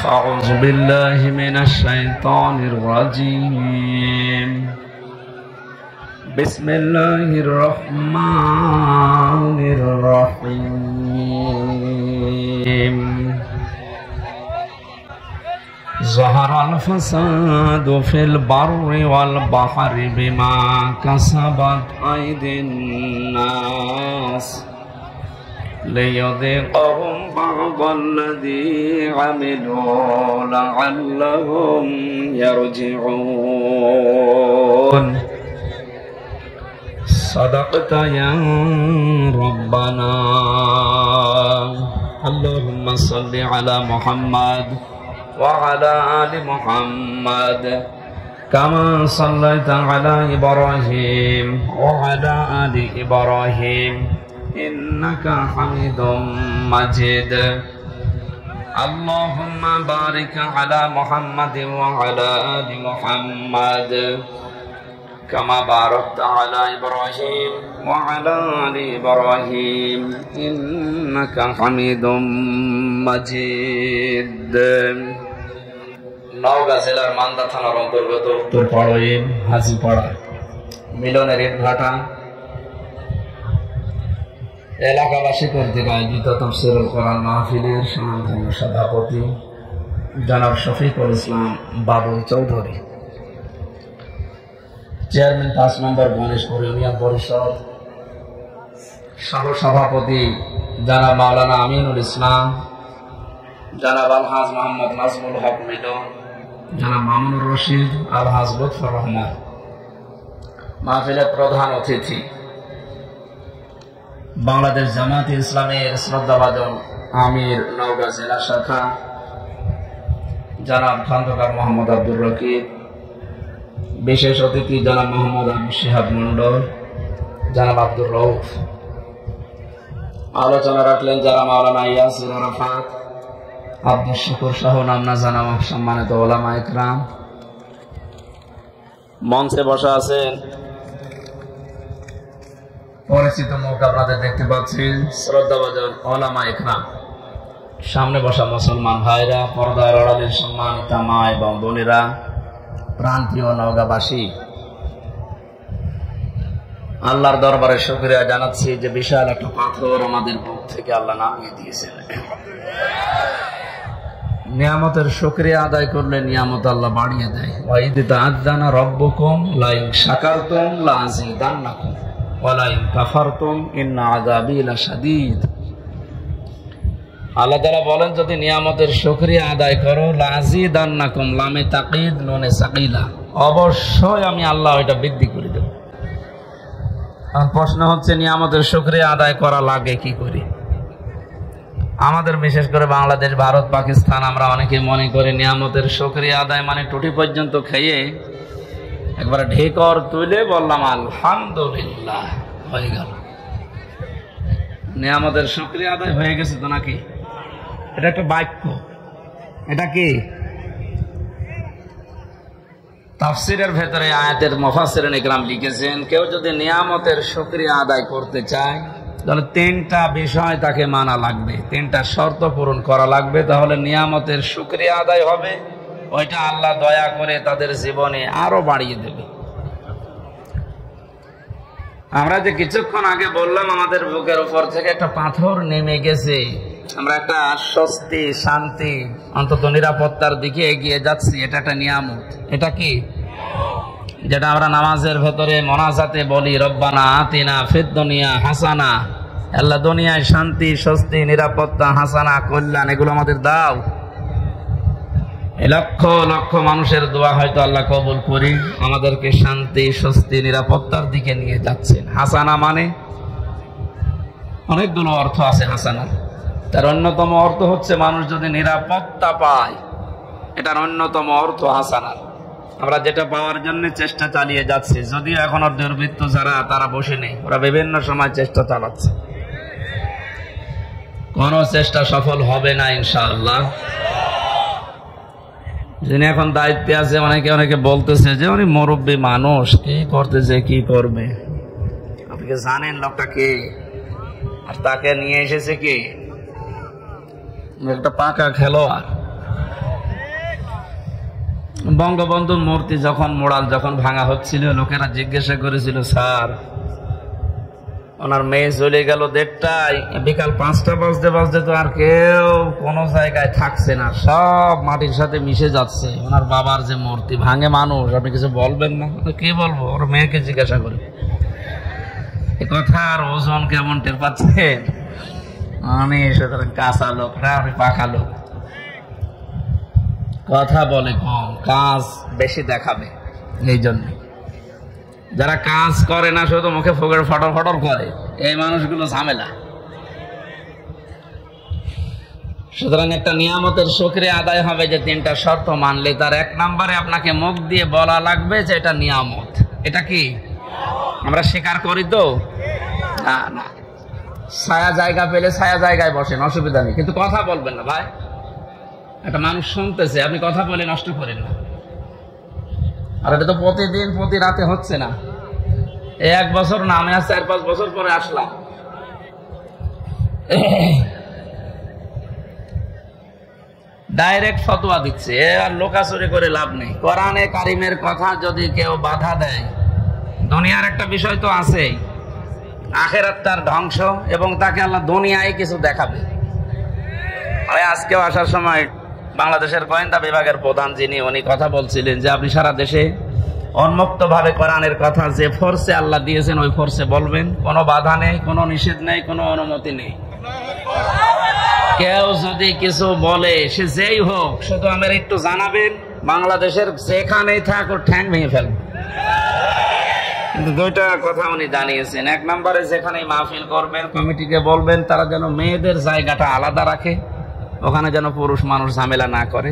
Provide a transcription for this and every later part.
أعوذ بالله من الشيطان الرجيم بسم الله الرحمن الرحيم ظهر الفساد في البر والبحر بما كسبت أيدي الناس ليذيقهم بعض الذي عملوا لعلهم يرجعون صدقت يا ربنا اللهم صل على محمد وعلى آل محمد كما صليت على إبراهيم وعلى آل إبراهيم إنك حميد مجيد اللهم بارك على محمد وعلى آل محمد كما باركت على إبراهيم وعلى آل إبراهيم إنك حميد مجيد নওগাঁ জেলার মান্দা থানার অন্তর্গত উত্তরপাড়া হাজিপাড়া মিলনের ইটভাটা এলাকাবাসী কর্তৃক আয়োজিত তাফসীরুল কোরআন মাহফিলের সম্মানিত সভাপতি জনাব শফিকুল ইসলাম বাবুল চৌধুরী, চেয়ারম্যান ৫ নম্বর গণেশপুর ইউনিয়ন পরিষদ, সহসভাপতি জনাব মাওলানা আমিনুল ইসলাম, জনাব আলহাজ মোহাম্মদ নাজমুল হক মিলন, জনাব মামুনুর রশিদ, আলহাজ লুৎফর রহমান, মাহফিলের প্রধান অতিথি বাংলাদেশ জামায়াতে ইসলামের শ্রদ্ধাভাজন আমির নওগাঁ জেলা শাখা জনাব খন্দকার মোহাম্মদ আব্দুর রকিব, বিশেষ অতিথি জনাব মোহাম্মদ আবু শিহাব মন্ডল, জনাব আব্দুর রউফ। আলোচনা রাখলেন যারা মাওলানা ইয়াসির আরাফাত, আব্দুল শুকুর সহ নামনা জানা সম্মানিত ওলামা ইকরাম। মঞ্চে বসা আছেন পরিচিত মুখ আপনাদের দেখতে পাচ্ছি, শ্রদ্ধাভাজন ওলামা ইকরাম, সামনে বসা মুসলমান ভাইরা, পর্দার আড়ালের সম্মানিত মা এবং বোনেরা, প্রান্তীয় নওগাঁবাসী, আল্লাহর দরবারে শুকরিয়া জানাচ্ছি যে বিশাল একটা পাথর আমাদের বুক থেকে আল্লাহ নামিয়ে দিয়েছেন। নিয়ামতের শুকরিয়া আদায় করলে নিয়ামত আল্লাহ বাড়িয়ে দেয়। ওয়াইদ তাআযানা রাব্বুকুম লাইন শাকারতুম লাযিদান্নাকুম ওয়া লাইন কাফারতুম ইন্না আযাবি লাশাদীদ। আল্লাহ তাআলা বলেন, যদি নিয়ামতের শুকরিয়া আদায় করো, লাযিদান্নাকুম, লামে তাকিদ নুনে সাকিলা, অবশ্যই আমি আল্লাহ এটা বৃদ্ধি করে দেব। আর প্রশ্ন হচ্ছে নিয়ামতের শুকরিয়া আদায় করা লাগে কি করে? আমাদের বিশেষ করে বাংলাদেশ, ভারত, পাকিস্তান, আমরা অনেকে মনে করি নিয়ামতের শুকরিয়া আদায় মানে টুটি পর্যন্ত খেয়ে একবার ঢেকর তুলে বললাম আলহামদুলিল্লাহ, হয়ে গেল, নিয়ামতের শুকরিয়া আদায় হয়ে গেছে তো নাকি? এটা একটা বাক্য, এটা কি? তাফসীরের ভেতরে আয়াতের মুফাসসিরিন ইকরাম লিখেছেন, কেউ যদি নিয়ামতের শুকরিয়া আদায় করতে চায় তাহলে 3টা বিষয় তাকে মানা লাগবে, 3টা শর্ত পূরণ করা লাগবে, তাহলে নিয়ামতের শুকরিয়া আদায় হবে, ওইটা আল্লাহ দয়া করে তাদের জীবনে আরো বাড়িয়ে দেবে। আমরা যে কিছুক্ষণ আগে বললাম আমাদের বুকের উপর থেকে একটা পাথর নেমে গেছে, আমরা একটা স্বস্তি, শান্তি, অন্তত নিরাপত্তার দিকে এগিয়ে যাচ্ছি, এটা একটা নিয়ামত। এটা কি? যেটা আমরা নামাজের ভেতরে মোনাজাতে বলি, রব্বানা আতিনা ফিদ দুনিয়া হাসানা, আল্লাহ দুনিয়ায় শান্তি, স্বস্তি, নিরাপত্তা, হাসানা, কল্যাণ, এগুলো আমাদের দাও। লক্ষ লক্ষ মানুষের দোয়া হয়তো আল্লাহ কবুল করি, আমাদেরকে শান্তি, স্বস্তি, নিরাপত্তার দিকে নিয়ে যাচ্ছেন। হাসানা মানে অনেকগুলো অর্থ আছে হাসানা, তার অন্যতম অর্থ হচ্ছে মানুষ যদি নিরাপত্তা পায়, এটার অন্যতম অর্থ হাসানা। আমরা যেটা পাওয়ার জন্য চেষ্টা চালিয়ে যাচ্ছি, যদিও এখনো দুর্বৃত্ত যারা তারা বসে নেই, ওরা বিভিন্ন সময় চেষ্টা চালাচ্ছে, কোন চেষ্টা সফল হবে না ইনশাআল্লাহ। যিনি এখন দায়িত্বে আছে, অনেকে বলতেছে যে উনি মুরব্বী মানুষ, কি করতেছে, কি করবে। আপনি কি জানেন লোকটা কে? আর তাকে নিয়ে এসেছে কে? একটা পাকা খেলোয়াড়, বঙ্গবন্ধুর মূর্তি যখন মোড়াল যখন ভাঙা হচ্ছিল, লোকেরা জিজ্ঞাসা করেছিল, স্যার ওনার মেয়ে চলে গেল 1:30টায়, বিকাল 5টা বাজতে বাজতে তো আর কেউ কোনো জায়গায় থাকছে না, সব মাটির সাথে মিশে যাচ্ছে, ওনার বাবার যে মূর্তি ভাঙে মানুষ, আপনি কিছু বলবেন না? কি বলবো, ওর মেয়েকে জিজ্ঞাসা করি। এ কথার ওজন কেমন টের পাচ্ছেন? আমি সুতরাং কাঁচা লোক না, আমি পাকা লোক। কথা বলে কম, কাজ বেশি দেখাবে। এই জন্য যারা কাজ করে না, শুধু মুখে ফোকের ফটর ফটর করে, এই মানুষগুলো ঝামেলা। সুতরাং একটা নিয়ামতের শুকরিয়া আদায় হবে যে 3টা শর্ত মানলে। তার 1 নম্বরে আপনাকে মুখ দিয়ে বলা লাগবে যে এটা নিয়ামত। এটা কি আমরা স্বীকার করি তো? না না, ছায়া জায়গা পেলে ছায়া জায়গায় বসেন, অসুবিধা নেই, কিন্তু কথা বলবেন না ভাই। একটা মানুষ শুনতেছে, আপনি কথা বলে নষ্ট করেন না। আর এটা তো প্রতিদিন প্রতি রাতে হচ্ছে না। 1 বছর না, আমি আজ 4-5 বছর পরে আসলাম। ডাইরেক্ট ফতোয়া দিচ্ছে, আর লোকাচুরি করে লাভ নেই। কোরআনে কারিমের কথা যদি কেউ বাধা দেয়, দুনিয়ার একটা বিষয় তো আছেই, আখেরাত তার ধ্বংস, এবং তাকে আল্লাহ দুনিয়ায় কিছু দেখাবে। আমি আজকেও আসার সময় বাংলাদেশের গোয়েন্দা বিভাগের প্রধান যিনি, উনি কথা বলছিলেন যে আপনি সারা দেশে উন্মুক্ত ভাবে কোরআনের কথা যে ফোর্সে আল্লাহ দিয়েছেন ওই ফোর্সে বলবেন, কোনো বাধা নেই, কোনো নিষেধ নেই, কোনো অনুমতি নেই। কেউ যদি কিছু বলে, সে যেই হোক, শুধু আমার একটু জানাবেন, বাংলাদেশের যেখানেই থাক ওর ঠ্যাং ভেঙে ফেলবেন। কিন্তু 2টা কথা উনি জানিয়েছেন। 1 নম্বরে যেখানেই মাহফিল করবেন, কমিটিকে বলবেন তারা যেন মেয়েদের জায়গাটা আলাদা রাখে, ওখানে যেন পুরুষ মানুষ ঝামেলা না করে।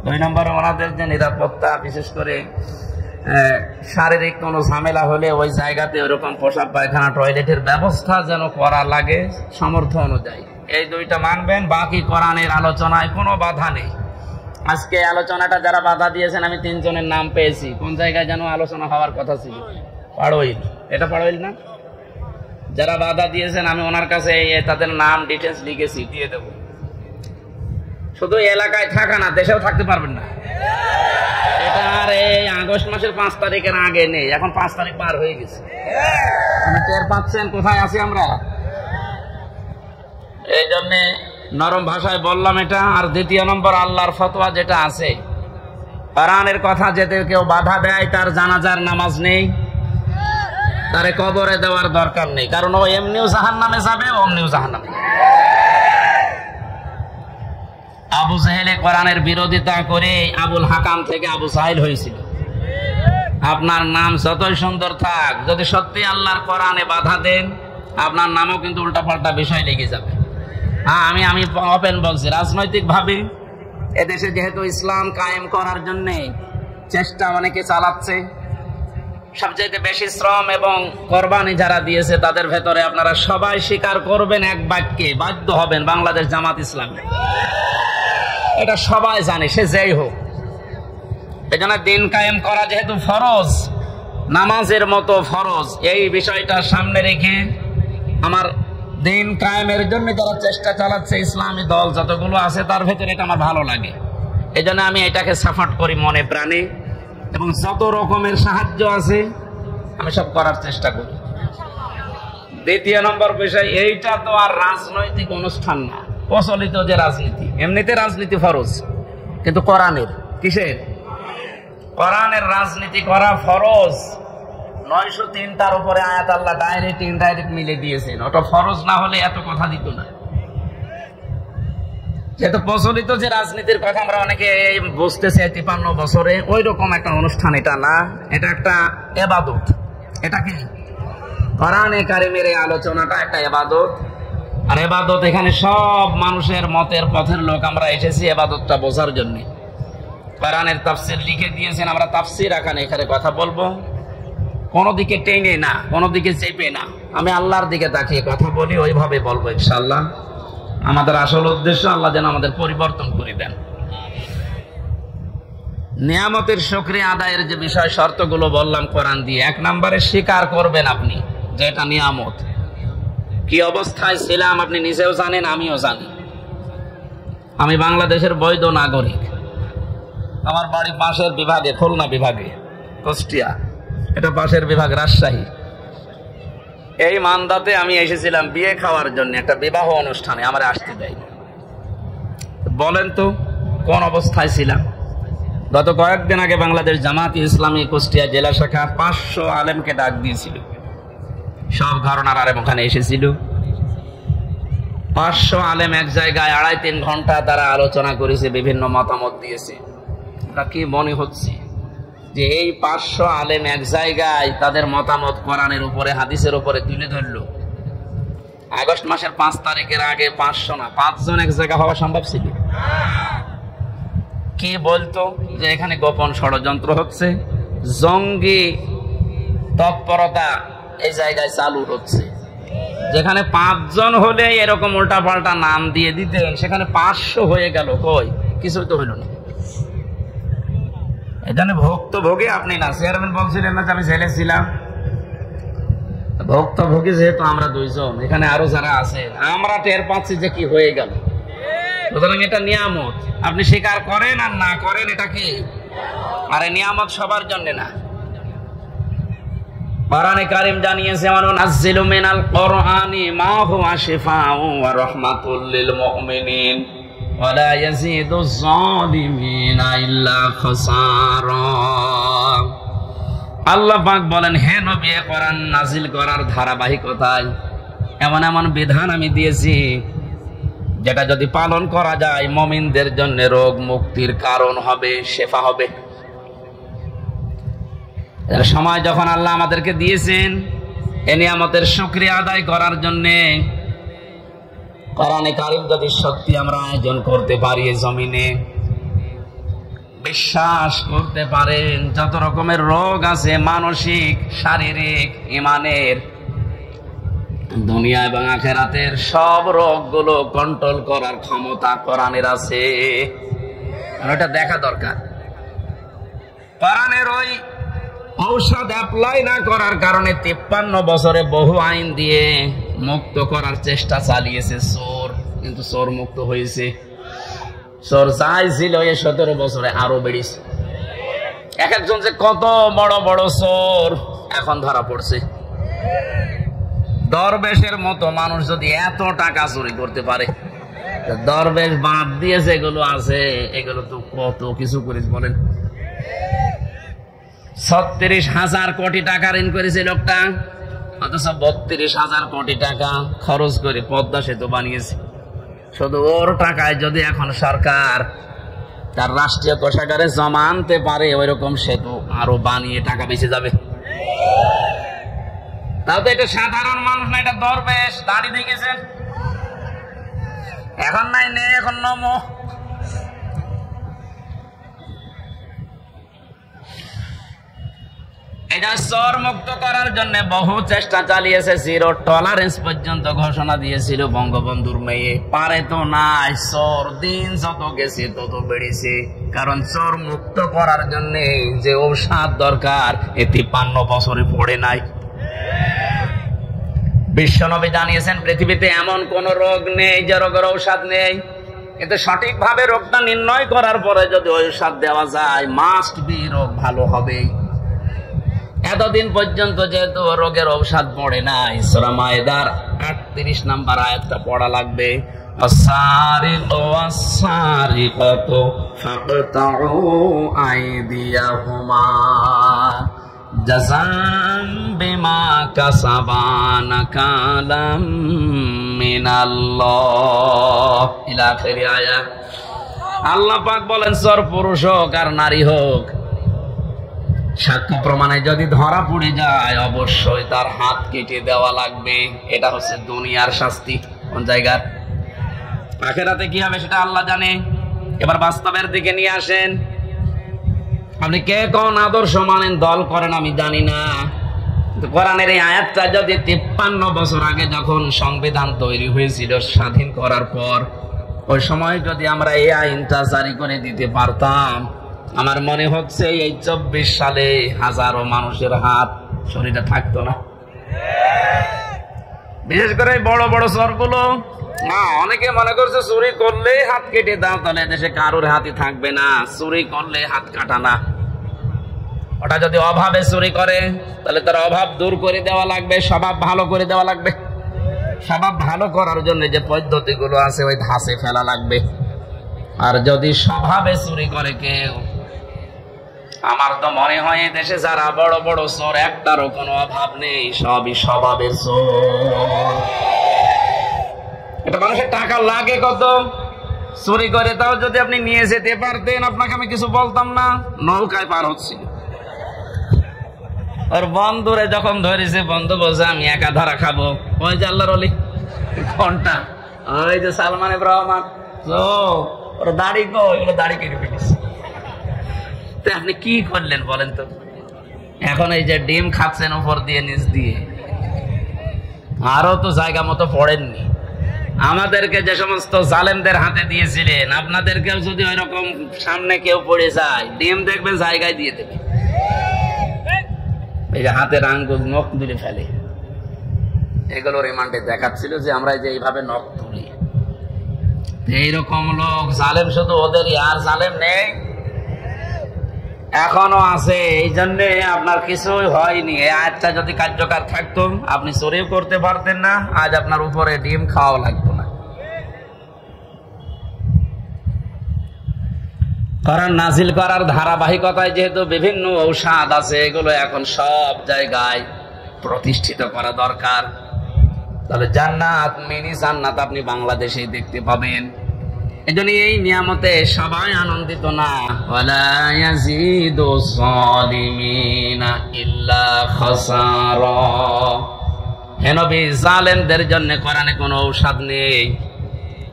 2 নম্বরে ওনাদের যে নিরাপত্তা, বিশেষ করে শারীরিক কোনো ঝামেলা হলে ওই জায়গাতে ওরকম পোশাক পায়খানা টয়লেটের ব্যবস্থা যেন করা লাগে সামর্থ্য অনুযায়ী। এই 2টা মানবেন। বাকি কোরআনের আলোচনায় কোনো বাধা নেই। আজকে আলোচনাটা যারা বাধা দিয়েছেন, আমি 3 জনের নাম পেয়েছি। কোন জায়গায় যেন আলোচনা হওয়ার কথা ছিল, পাড়ইল, এটা পাড়ইল না? যারা বাধা দিয়েছেন আমি ওনার কাছে তাদের নাম ডিটেলস লিখেছি, দিয়ে দেব। শুধু এলাকায় থাকা না, দেশেও থাকতে পারবেন না। এটা আর এই আগস্ট মাসের 5 তারিখের আগে নেই, এখন 5 তারিখ পার হয়ে গেছে। টের পাচ্ছেন কোথায় আছি আমরা? এই জন্যে নরম ভাষায় বললাম এটা। আর 2 নম্বর, আল্লাহর ফতোয়া যেটা আছে, কোরআনের কথা যেতে কেউ বাধা দেয়, তার জানাজার নামাজ নেই, তারে কবরে দেওয়ার দরকার নেই, কারণ ও এমনিও জাহান্নামে যাবে, অমনিও জাহান্নামে। আবু জাহেলে কোরআনের বিরোধিতা করে আবুল হাকাম থেকে আবু সাহিল হয়েছিল। আপনার নাম যতই সুন্দর থাক, যদি সত্যি আল্লাহর কোরআনে বাধা দেন, আপনার নামও কিন্তু উল্টাপাল্টা বিষয় লেগে যাবে। আমি ওপেন বলছি, রাজনৈতিক ভাবে এদেশে যেহেতু ইসলাম কায়েম করার জন্য চেষ্টা অনেকে চালাচ্ছে, সবচেয়ে বেশি শ্রম এবং কোরবানি যারা দিয়েছে তাদের ভেতরে আপনারা সবাই স্বীকার করবেন, এক বাক্যে বাধ্য হবেন, বাংলাদেশ জামাত ইসলামী। এটা সবাই জানে, সে যেই হোক। এজন্য দিন কায়েম করা যেহেতু ফরজ, নামাজের মতো ফরজ, এই বিষয়টা সামনে রেখে আমার দিন কায়েমের জন্য যারা চেষ্টা চালাচ্ছে, ইসলামী দল যতগুলো আছে, তার ভেতরে এটা আমার ভালো লাগে। এই জন্য আমি এটাকে সাপোর্ট করি মনে প্রাণে, এবং যত রকমের সাহায্য আছে আমি সব করার চেষ্টা করি। 2 নম্বর বিষয়, এইটা তো আর রাজনৈতিক অনুষ্ঠান না, প্রচলিত যে রাজনীতি, এমনিতে রাজনীতি ফরজ, কিন্তু কোরআনের কিসের? কোরআনের রাজনীতি করা ফরজ। 903টার উপরে আয়াত আল্লাহ ডাইরেক্ট ইনডাইরেক্ট মিলে দিয়েছেন, ওটা ফরজ না হলে এত কথা দিত না। যেহেতু প্রচলিত যে রাজনীতির কথা আমরা অনেকে বুঝতেছি 53 বছরে, ওই রকম একটা অনুষ্ঠান এটা না, এটা একটা ইবাদত। এটা কি? কোরআনে কারিমের এই আলোচনাটা একটা ইবাদত। আর ইবাদত, এখানে সব মানুষের মতের পথের লোক আমরা এসেছি ইবাদতটা বোঝার জন্য। কোরআনের তাফসীর লিখে দিয়েছেন, আমরা তাফসীর এখানে কথা বলবো, কোনো দিকে টেনে না, কোনো দিকে চেপে না, আমি আল্লাহর দিকে তাকিয়ে কথা বলি, ওইভাবে বলবো ইনশাআল্লাহ। আমাদের আসল উদ্দেশ্য আল্লাহ যেন আমাদের পরিবর্তন করে দেন। নিয়ামতের শুকরিয়া আদায়ের যে বিষয় শর্তগুলো বললাম কোরআন দিয়ে, 1 নম্বরে স্বীকার করবেন আপনি যে এটা নিয়ামত। কি অবস্থায় ছিলাম আপনি নিজেও জানেন, আমিও জানি। আমি বাংলাদেশের বৈধ নাগরিক, আমার বাড়ি পাশের বিভাগে, খুলনা বিভাগে, কুষ্টিয়া, এটা পাশের বিভাগ রাজশাহী। এই মান্দাতে আমি এসেছিলাম বিয়ে খাওয়ার জন্য, একটা বিবাহ অনুষ্ঠানে আমার আসতে দেয়। বলেন তো কোন অবস্থায় ছিলাম? গত কয়েকদিন আগে বাংলাদেশ জামাত ইসলামী কুষ্টিয়া জেলা শাখা 500 আলেমকে ডাক দিয়েছিল, সব ঘরানার আলেম ওখানে এসেছিল। 500 আলেম এক জায়গায় 2.5-3 ঘন্টা তারা আলোচনা করেছে, বিভিন্ন মতামত দিয়েছে। কি মনে হচ্ছে যে এই 500 আলেম এক জায়গায় তাদের মতামত কোরআনের উপরে, হাদিসের উপরে তুলে ধরলো। আগস্ট মাসের 5 তারিখের আগে 500 না 5 জন এক জায়গা হওয়া সম্ভব ছিল? কি বলতো যে এখানে গোপন ষড়যন্ত্র হচ্ছে, জঙ্গি তৎপরতা এই জায়গায় চালু হচ্ছে। যেখানে 5 জন হলে এরকম উল্টাপাল্টা নাম দিয়ে দিতেন, সেখানে 500 হয়ে গেল, কই কিছুই তো হইল না। এখানে ভুক্তভোগী আপনি না, চেয়ারম্যান বলছিলেন না যে আমি জেলে ছিলাম। ভুক্তভোগী যেহেতু আমরা 2 জন, এখানে আরো যারা আছে, আমরা টের পাচ্ছি যে কি হয়ে গেল। সুতরাং এটা নিয়ামত, আপনি স্বীকার করেন আর না করেন, এটা কি? আরে নিয়ামত সবার জন্য না। কোরআনে কারীম জানিয়েছে, ওয়ানুনাজ্জিলু মিনাল কোরআনি মা হুয়া শিফাউন ওয়া রাহমাতুল লিল মুমিনিন ওয়া লা ইয়াজিদুজ যালিমিনা ইল্লা খাসারা। আল্লাহ পাক বলেন, হে নবী, কোরআন নাজিল করার ধারাবাহিকতায় এমন এমন বিধান আমি দিয়েছি যেটা যদি পালন করা যায় মুমিনদের জন্য রোগ মুক্তির কারণ হবে, শেফা হবে। সময় যখন আল্লাহ আমাদেরকে দিয়েছেন এই নিয়ামতের শুকরিয়া আদায় করার জন্য, কোরআনে কারীম যদি সত্যি আমরা আয়োজন করতে পারি এই জমিনে, বিশ্বাস করতে পারেন যত রকমের রোগ আছে, মানসিক, শারীরিক, ঈমানের, দুনিয়া এবং আখিরাতের সব রোগগুলো কন্ট্রোল করার ক্ষমতা কোরআনের আছে। এটা দেখা দরকার। কোরআনের ওই ঔষধ অ্যাপ্লাই না করার কারণে 53 বছরে বহু আইন দিয়ে মুক্ত করার চেষ্টা চালিয়েছে চোর, কিন্তু চোর মুক্ত হয়েছে। চোর চাইছিল এই 17 বছরে আরো বেড়েছে। এক একজন যে কত বড় বড় চোর এখন ধরা পড়ছে। দরবেশের মতো মানুষ যদি এত টাকা চুরি করতে পারে, দরবেশ বাদ দিয়ে যেগুলো আছে এগুলো তো কত কিছু করিস বলেন। 36,000 কোটি টাকা ঋণ করেছে লোকটা, অথচ 32,000 কোটি টাকা খরচ করে পদ্মা সেতু বানিয়েছে। শুধু ওর টাকায় যদি এখন সরকার তার রাষ্ট্রীয় কোষাগারে জমা আনতে পারে, ওই রকম সেতু আরো বানিয়ে টাকা বেঁচে যাবে। তাও তো এটা সাধারণ মানুষ না, এটা দরবেশ। দাড়ি দেখেছেন? এখন নাই, নেই, এখন নমো। এটা চোর মুক্ত করার জন্য বহু চেষ্টা চালিয়েছে, 0 টলারেন্স পর্যন্ত ঘোষণা দিয়েছিল বঙ্গবন্ধুর মেয়ে। পারে তো নাই, চোর দিন যত গেছে তত বেড়েছে। কারণ চোর মুক্ত করার জন্য যে ঔষধ দরকার এ 53 বছরে পড়ে নাই। বিশ্বনবী জানিয়েছেন, পৃথিবীতে এমন কোন রোগ নেই যে রোগের ঔষধ নেই, কিন্তু সঠিকভাবে রোগটা নির্ণয় করার পরে যদি ঔষধ দেওয়া যায়, মাস্ট বি রোগ ভালো হবে। এতদিন পর্যন্ত যেহেতু রোগের ঔষধ পড়ে নাই, সূরা মায়েদার 38 নম্বর আয়াতটা পড়া লাগবে। আস-সারিকু ওয়াস-সারিকাতু ফাকতাউ আইদিয়াহুমা জাযাম বিমা কাসাবা নাকালাম মিনাল্লাহ ইলা আখির আয়াত। আল্লাহ পাক বলেন, চোর পুরুষ হোক আর নারী হোক, সাক্ষ্য প্রমাণে যদি ধরা পড়ে যায় অবশ্যই তার হাত কেটে দেওয়া লাগবে। এটা হচ্ছে দুনিয়ার শাস্তি। কোন জায়গার? আখিরাতে কি হবে সেটা আল্লাহ জানে। এবার বাস্তবের দিকে নিয়ে আসেন। আপনি কে কোন আদর্শ মানেন, দল করেন, আমি জানি না। কোরআনের এই আয়াতটা যদি 53 বছর আগে যখন সংবিধান তৈরি হয়েছিল স্বাধীন করার পর, ওই সময় যদি আমরা এই আইনটা জারি করে দিতে পারতাম, আমার মনে হচ্ছে এই 24 সালে হাজারো মানুষের হাত শরীরে থাকতো না। বিশেষ করে বড় বড় চোরগুলো না, অনেকে মনে করছে চুরি করলে হাত কেটে দাও, তাহলে দেশে কারোর হাতই থাকবে না। চুরি করলে হাত কাটা না, ওটা যদি অভাবে চুরি করে তাহলে তার অভাব দূর করে দেওয়া লাগবে, স্বভাব ভালো করে দেওয়া লাগবে। স্বভাব ভালো করার জন্য যে পদ্ধতিগুলো আছে ওই ধাসে ফেলা লাগবে। আর যদি স্বভাবে চুরি করে কেউ, আমার তো মনে হয় এই দেশে যারা বড় বড় চোর একটারও কোনো অভাব নেই, সবই স্বভাবের চোর। এটা মানুষের টাকা লাগে কত, চুরি করে তাও যদি আপনি নিয়ে যেতে পারতেন আপনাকে আমি কিছু বলতাম না। নৌকায় পার হচ্ছিল, ওর বন্ধুরে যখন ধরেছে বন্ধু বলছে আমি একা ধরা খাবো। ওই যে আল্লাহর ওলি কোনটা, ওই যে সালমান রহমান, ওর দাড়ি গো, ওইগুলো দাড়ি কেটে ফেলেছে। আপনি কি করলেন বলেন তো? এখন এই যে ডিম খাচ্ছেন উপর দিয়ে নিচ দিয়ে, আরো তো জায়গা মতো পড়েননি। আমাদেরকে যে সমস্ত জালেমদের হাতে দিয়েছিলেন, আপনাদেরকেও যদি ওই রকম সামনে কেউ পড়ে যায়, ডিম দেখবেন জায়গায় দিয়ে দেবে। এই যে হাতের আঙ্গুল নখ তুলে ফেলে, এগুলো রিমান্ডে দেখাচ্ছিল যে আমরা যে এইভাবে নখ তুলি। এইরকম লোক জালেম শুধু ওদেরই, আর জালেম নেই, এখনো আছে। এই জন্য আপনার কিছুই হয়নি। এই আয়াতটা যদি কার্যকর থাকতো আপনি চুরিও করতে পারতেন না, আজ আপনার উপরে ডিম খাওয়া লাগতো না। কোরআন নাজিল করার ধারাবাহিকতায় যেহেতু বিভিন্ন ঔষধ আছে, এগুলো এখন সব জায়গায় প্রতিষ্ঠিত করা দরকার। তাহলে জান্নাত, মিনি জান্নাত আপনি বাংলাদেশেই দেখতে পাবেন। এজন্য এই নিয়ামতে সবাই আনন্দিত না। ওয়ালা ইয়াজিদু যালিমিনা ইল্লা খাসারা। হে নবী, জালেমদের জন্য কোরআনে কোনো ঔষধ নেই।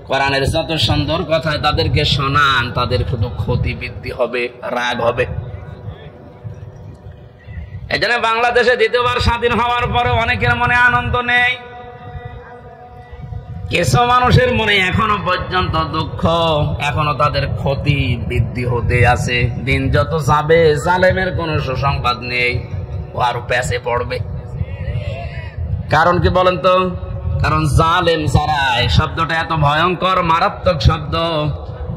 কোরআনের যত সুন্দর কথা তাদেরকে শোনান, তাদের শুধু ক্ষতি বৃদ্ধি হবে, রাগ হবে। এজন্য বাংলাদেশে দ্বিতীয়বার স্বাধীন হওয়ার পরে অনেকের মনে আনন্দ নেই। কিছু মানুষের মনে এখনো পর্যন্ত দুঃখ, এখনো তাদের ক্ষতি বৃদ্ধি হতে আছে। দিন যত যাবে জালেমের কোনো সুসংবাদ নেই, ও আরো প্যাসে পড়বে। কারণ কি বলেন তো? কারণ জালেম যারা, এই শব্দটা এত ভয়ঙ্কর মারাত্মক শব্দ।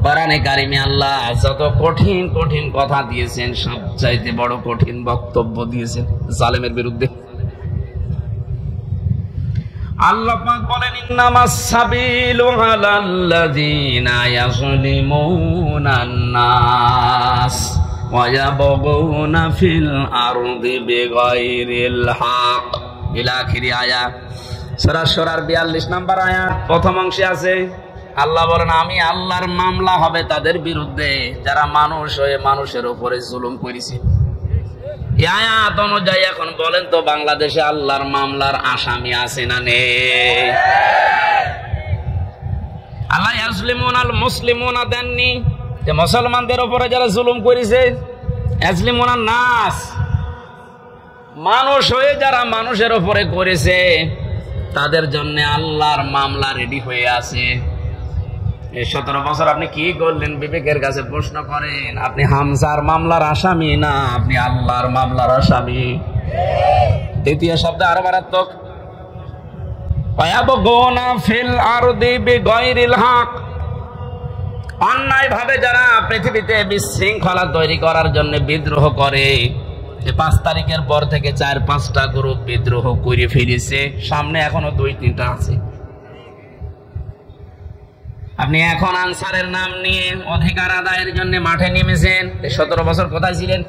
কোরআনে কারিমে আল্লাহ যত কঠিন কঠিন কথা দিয়েছেন, সবচাইতে বড় কঠিন বক্তব্য দিয়েছেন জালেমের বিরুদ্ধে। আল্লাহ পাক বলেন, ইন্নামাস সাবিলু আলাল্লাযিনা ইয়াযলিমুনান নাস ওয়া ইয়াবগুনা ফিল আরদি বিগাইরিল হক। ইলা আখিরি আয়াত। সূরা সূরার 42 নম্বর আয়াত প্রথম অংশে আছে আল্লাহ বলেন, আমি আল্লাহর মামলা হবে তাদের বিরুদ্ধে যারা মানুষ হয়ে মানুষের উপরে জুলুম করেছে। এই আয়াত অনুযায়ী এখন বলেন তো, বাংলাদেশে আল্লাহর মামলার আসামি আছে না নেই? আল্লাহ ইয়াজলিমুনাল মুসলিমুনা দেননি, যে মুসলমানদের উপরে যারা জুলুম করেছে, ইয়াজলিমুনান নাস, মানুষ হয়ে যারা মানুষের উপরে করেছে তাদের জন্য আল্লাহর মামলা রেডি হয়ে আছে। এই 17 বছর আপনি কি করলেন? বিবেকের কাছে প্রশ্ন করেন। আপনি হামজার মামলার আসামি না, আপনি আল্লাহর মামলার আসামি। দ্বিতীয় শব্দ আরো মারাত্মক, ওয়ায়াবগুনা ফিল আরদি বিগাইরিল হক। অন্যায় ভাবে যারা পৃথিবীতে বিশৃঙ্খলা তৈরি করার জন্য বিদ্রোহ করে। 5 তারিখের পর থেকে 4-5টা গ্রুপ বিদ্রোহ করে ফিরেছে, সামনে এখনো 2-3টা আছে। আপনি এখন আনসারের নাম নিয়ে অধিকার আদায়ের জন্য মাঠে নেমেছেন। 17 বছর কোথায় ছিলেন?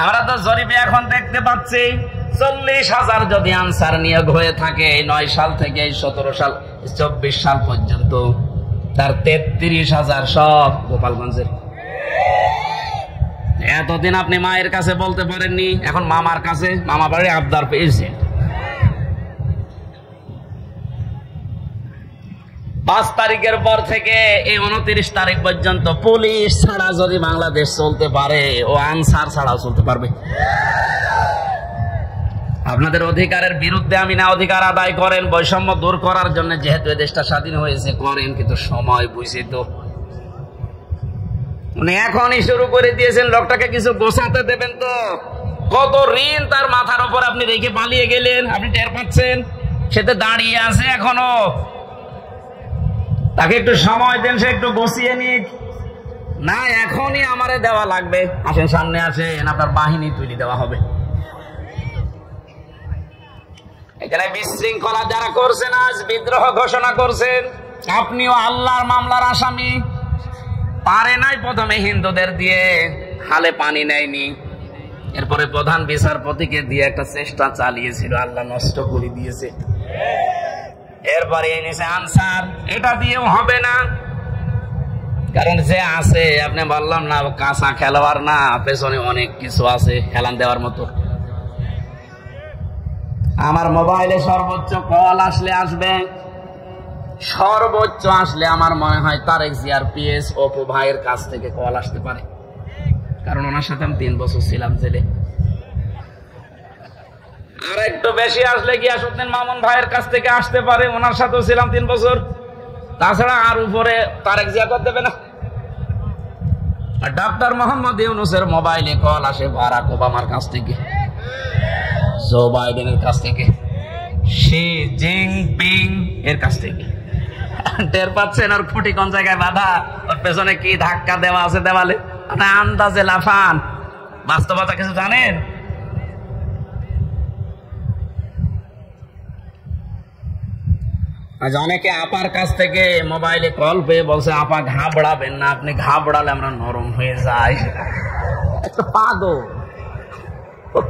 আমরা তো জরিপে এখন দেখতে পাচ্ছি 40,000 যদি আনসার নিয়োগ হয়ে থাকে 9 সাল থেকে 17 সাল 24 সাল পর্যন্ত, তার 33,000 সব গোপালগঞ্জের। এতদিন আপনি মায়ের কাছে বলতে পারেননি, এখন মামার কাছে, মামা বাড়ি আবদার পেয়েছেন। 5 তারিখের পর থেকে এই 29 তারিখ পর্যন্ত পুলিশ ছাড়া যদি বাংলাদেশ চলতে পারে, ও আনসার ছাড়াও চলতে পারবে। আপনাদের অধিকারের বিরুদ্ধে আমি না, অধিকার আদায় করেন, বৈষম্য দূর করার জন্য, যেহেতু এই দেশটা স্বাধীন হয়েছে করেন, কিন্তু সময় বুঝে তো উনি এখনই শুরু করে দিয়েছেন। লোকটাকে কিছু গোছাতে দেবেন তো। কত ঋণ তার মাথার উপর আপনি রেখে পালিয়ে গেলেন, আপনি টের পাচ্ছেন? সে তো দাঁড়িয়ে আছে এখনো, তাকে একটু সময় দেন, সে একটু বসিয়ে নিক। না, এখনই আমারে দেওয়া লাগবে, আসেন সামনে আসেন, আপনার বাহিনী তুলে দেওয়া হবে। এখানে বিশৃঙ্খলা যারা করছেন, আজ বিদ্রোহ ঘোষণা করছেন, আপনিও আল্লাহর মামলার আসামি। পারে নাই প্রথমে হিন্দুদের দিয়ে, হালে পানি নেয়নি, এরপরে প্রধান বিচারপতিকে দিয়ে একটা চেষ্টা চালিয়েছিল, আল্লাহ নষ্ট করে দিয়েছে। এরপরে এনেছে আনসার, এটা দিয়েও হবে না, কারণ যে আছে, আপনি বললাম না কাঁচা খেলোয়াড় না, পেছনে অনেক কিছু আছে হেলান দেওয়ার মতো। আমার মোবাইলে সর্বোচ্চ কল আসবে, সর্বোচ্চ আসলে আমার মনে হয় তারেক জিয়ার পিএস অপু ভাইয়ের কাছ থেকে কল আসতে পারে, কারণ ওনার সাথে আমি 3 বছর ছিলাম জেলে। আর একটু বেশি আসলে গিয়াসউদ্দিন মামুন ভাইয়ের কাছ থেকে আসতে পারে, ওনার সাথেও ছিলাম 3 বছর। তাছাড়া আর উপরে তারেক জিয়া কর দেবে না। আর ডক্টর মোহাম্মদ ইউনূসের মোবাইলে কল আসে বারাক ওবামার কাছ থেকে, জো বাইডেনের কাছ থেকে, শি জিনপিং এর কাছ থেকে। টের পাচ্ছেন ওর খুঁটি কোন জায়গায় বাঁধা, ওর পেছনে কি ধাক্কা দেওয়া আছে দেওয়ালে। আপনি আন্দাজে লাফান, বাস্তবতা কিছু জানেন? আজ অনেকে আপার কাছ থেকে মোবাইলে কল পেয়ে বলছে, আপা ঘাবড়াবেন না, আপনি ঘাবড়ালে আমরা নরম হয়ে যাই। একটা পাগল,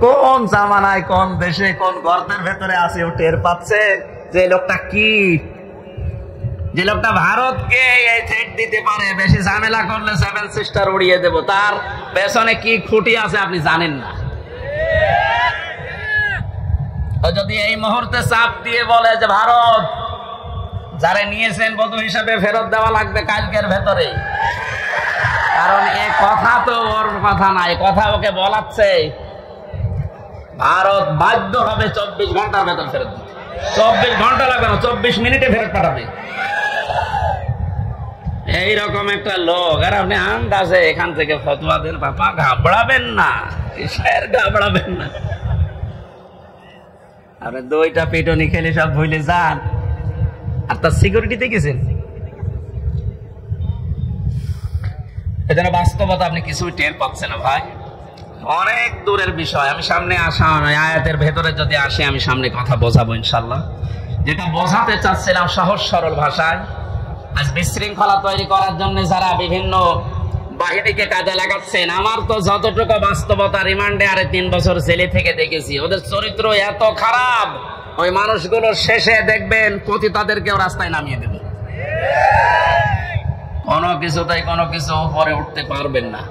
কোন জামানায়, কোন দেশে, কোন গর্তের ভেতরে আছে ও টের পাচ্ছে যে লোকটা কি, যে লোকটা ভারতকে এই থ্রেট দিতে পারে, বেশি ঝামেলা করলে 7 সিস্টার উড়িয়ে দেব, তার পেছনে কি খুঁটি আছে আপনি জানেন না। যদি এই মুহূর্তে চাপ দিয়ে বলে যে ভারত যারা নিয়েছেন বধূ হিসাবে ফেরত দেওয়া লাগবে কালকের ভেতরে, কারণ এ কথা তো ওর কথা না, এ কথা ওকে বলাচ্ছে, ভারত বাধ্য হবে 24 ঘন্টার ভেতর ফেরত দিতে। 24 ঘন্টা লাগবে না, 24 মিনিটে ফেরত পাঠাবে, এইরকম একটা লোক। আর আপনি আন্দাজে এখান থেকে ফতোয়া দেন, বাবা ঘাবড়াবেন না, ঘাবড়াবেন না। আপনি 2টা পিটুনি খেলে সব ভুলে যান, আর তার সিকিউরিটিতে গেছেন। এজন্য বাস্তবতা আপনি কিছুই টের পাচ্ছেন না ভাই, অনেক দূরের বিষয়। আমি সামনে আসা নয়, আয়াতের ভেতরে যদি আসে আমি সামনে কথা বোঝাবো ইনশাল্লাহ। যেটা বোঝাতে চাচ্ছিলাম সহজ সরল ভাষায়, আজ বিশৃঙ্খলা তৈরি করার জন্য যারা বিভিন্ন বাহিনীকে কাজে লাগাচ্ছেন, আমার তো যতটুকু বাস্তবতা, রিমান্ডে আরে 3 বছর জেলে থেকে দেখেছি, ওদের চরিত্র এত খারাপ, ওই মানুষগুলো শেষে দেখবেন পতিতাদেরকেও রাস্তায় নামিয়ে দেবে। কোনো কিছু উপরে উঠতে পারবেন না,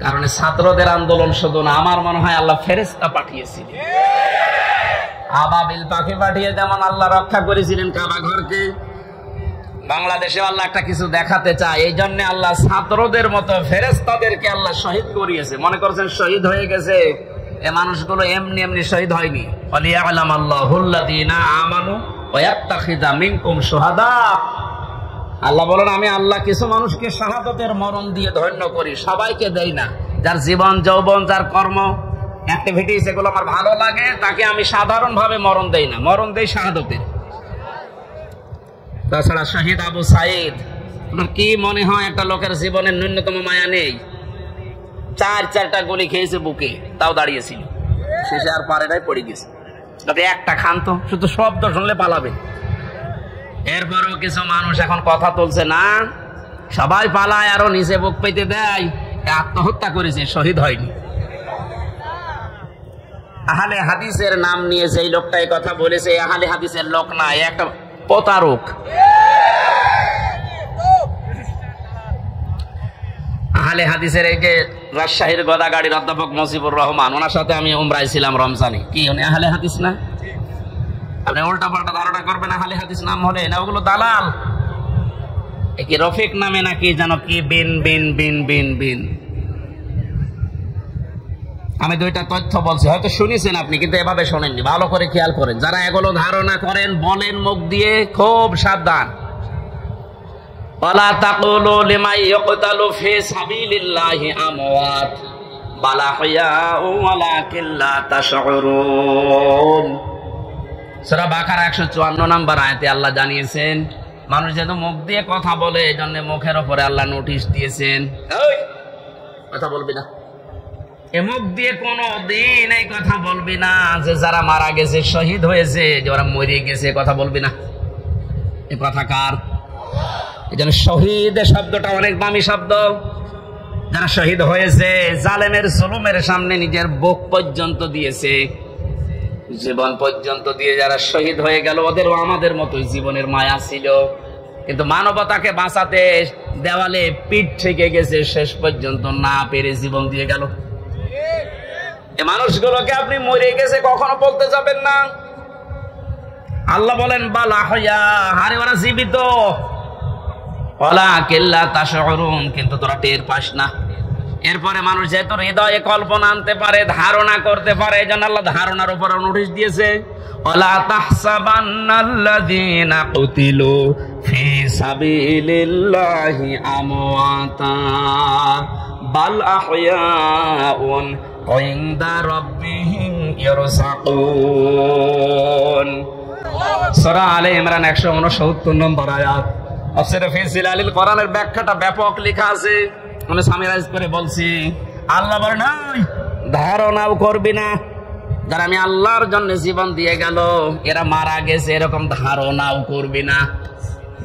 কারণ ছাত্রদের আন্দোলন শুধু না, আমার মনে হয় আল্লাহ ফেরেশতা পাঠিয়েছিলেন, আবাবিল পাখি পাঠিয়ে যেমন আল্লাহ রক্ষা করেছিলেন কাবা ঘরকে, বাংলাদেশে আল্লাহ একটা কিছু দেখাতে চায়, এই জন্য আল্লাহ ছাত্রদের মতো ফেরেশতাদেরকে আল্লাহ শহীদ করিয়েছে। মনে করছেন শহীদ হয়ে গেছে, এ মানুষগুলো এমনি এমনি শহীদ হয়নি। ওয়ালিয়ালাম আল্লাহুল্লাযীনা আমানু ওয়া ইয়াত্তাখিযা মিনকুম শুহাদা। আল্লাহ বলেন, আমি আল্লাহ কিছু মানুষকে শাহাদাতের মরণ দিয়ে ধন্য করি, সবাইকে দেই না। যার জীবন যৌবন, যার কর্ম অ্যাক্টিভিটিস এগুলো আমার ভালো লাগে, তাকে আমি সাধারণভাবে মরণ দেই না, মরণ দেই শাহাদাতের। তাছাড়া শহীদ আবু সাঈদ, আপনার কি মনে হয় একটা লোকের জীবনের ন্যূনতম মায়া নেই? 4-4টা গুলি খেয়েছে বুকে, তাও দাঁড়িয়েছিল, শেষে আর পারে নাই, পড়ে গেছে। তবে একটা খান্ত, শুধু শব্দ শুনলে পালাবে। এরপরেও কিছু মানুষ এখন কথা তুলছে না, সবাই পালায়, আরো নিচে বুক পেতে দেয়, আত্মহত্যা করেছে, শহীদ হয়নি। আহলে হাদিসের নাম নিয়ে যেই লোকটা এই কথা বলেছে, আহলে হাদিসের লোক না, একটা প্রতারক। আহলে হাদিসের একে রাজশাহীর গদাগাড়ির অধ্যাপক মুজিবুর রহমান, ওনার সাথে আমি উমরায় ছিলাম রমজানে। কি উনি আহলে হাদিস না? আপনি উল্টা পাল্টা ধারণা করবেন আহলে হাদিস নাম হলে, না ওগুলো দালাল। কি রফিক নামে নাকি যেন কি বিন বিন বিন বিন বিন। আমি 2টা তথ্য বলছি, হয়তো শুনেছেন আপনি, কিন্তু এভাবে শোনেননি, ভালো করে খেয়াল করেন। যারা এগুলো ধারণা করেন বলেন মুখ দিয়ে, খুব সাবধান। ওয়ালা তাকুলু লিমান ইয়ুকতালু ফি সাবিলিল্লাহি আমওয়াত বাল আহইয়াউ ওয়ালাকিন লা তাশউরুন। সূরা বাকারা 154 নম্বর আয়াতে আল্লাহ জানিয়েছেন, মানুষ যেন মুখ দিয়ে কথা বলে, এই জন্য মুখের উপরে আল্লাহ নোটিশ দিয়েছেন, কথা বলবি না। এ মুখ দিয়ে কোনো দিন এই কথা বলবি না যে যারা মারা গেছে, শহীদ হয়েছে, যে ওরা মরে গেছে, কথা বলবি না। এ কথা কার? এই জন্য শহীদ শব্দটা অনেক দামি শব্দ। যারা শহীদ হয়েছে, জালেমের জুলুমের সামনে নিজের বুক পর্যন্ত দিয়েছে, জীবন পর্যন্ত দিয়ে যারা শহীদ হয়ে গেল, ওদেরও আমাদের মতোই জীবনের মায়া ছিল, কিন্তু মানবতাকে বাঁচাতে দেওয়ালে পিঠ থেকে গেছে, শেষ পর্যন্ত না পেরে জীবন দিয়ে গেল। এই মানুষগুলোকে আপনি মরে গেছে কখনো বলতে যাবেন না। আল্লাহ বলেন বালা হইয়া, আরে ওরা জীবিত, ওলা কেল্লা তাশউরুন, কিন্তু তোরা টের পাস না। এরপরে মানুষ যেহেতু হৃদয়ে কল্পনা আনতে পারে, ধারণা করতে পারে, এই জন্য আল্লাহ ধারণার উপর নোটিশ দিয়েছে, ওয়ালা তাহসাবান্নাল্লাযীনা কুতিলু ফি সাবিলিল্লাহি আমওয়াতা বাল আহইয়াউন ইনদা রাব্বিহিম ইয়ারযাকুন। সূরা আলে ইমরান 169 নম্বর আয়াত। তাফসীরে ফি জিলালিল কোরআনের ব্যাখ্যাটা ব্যাপক লেখা আছে, আমি সামিরাইজ করে বলছি। আল্লাহ বলেন ধারণাও করবি না, যারা আমি আল্লাহর জন্য জীবন দিয়ে গেল, এরা মারা গেছে এরকম ধারণাও করবি না,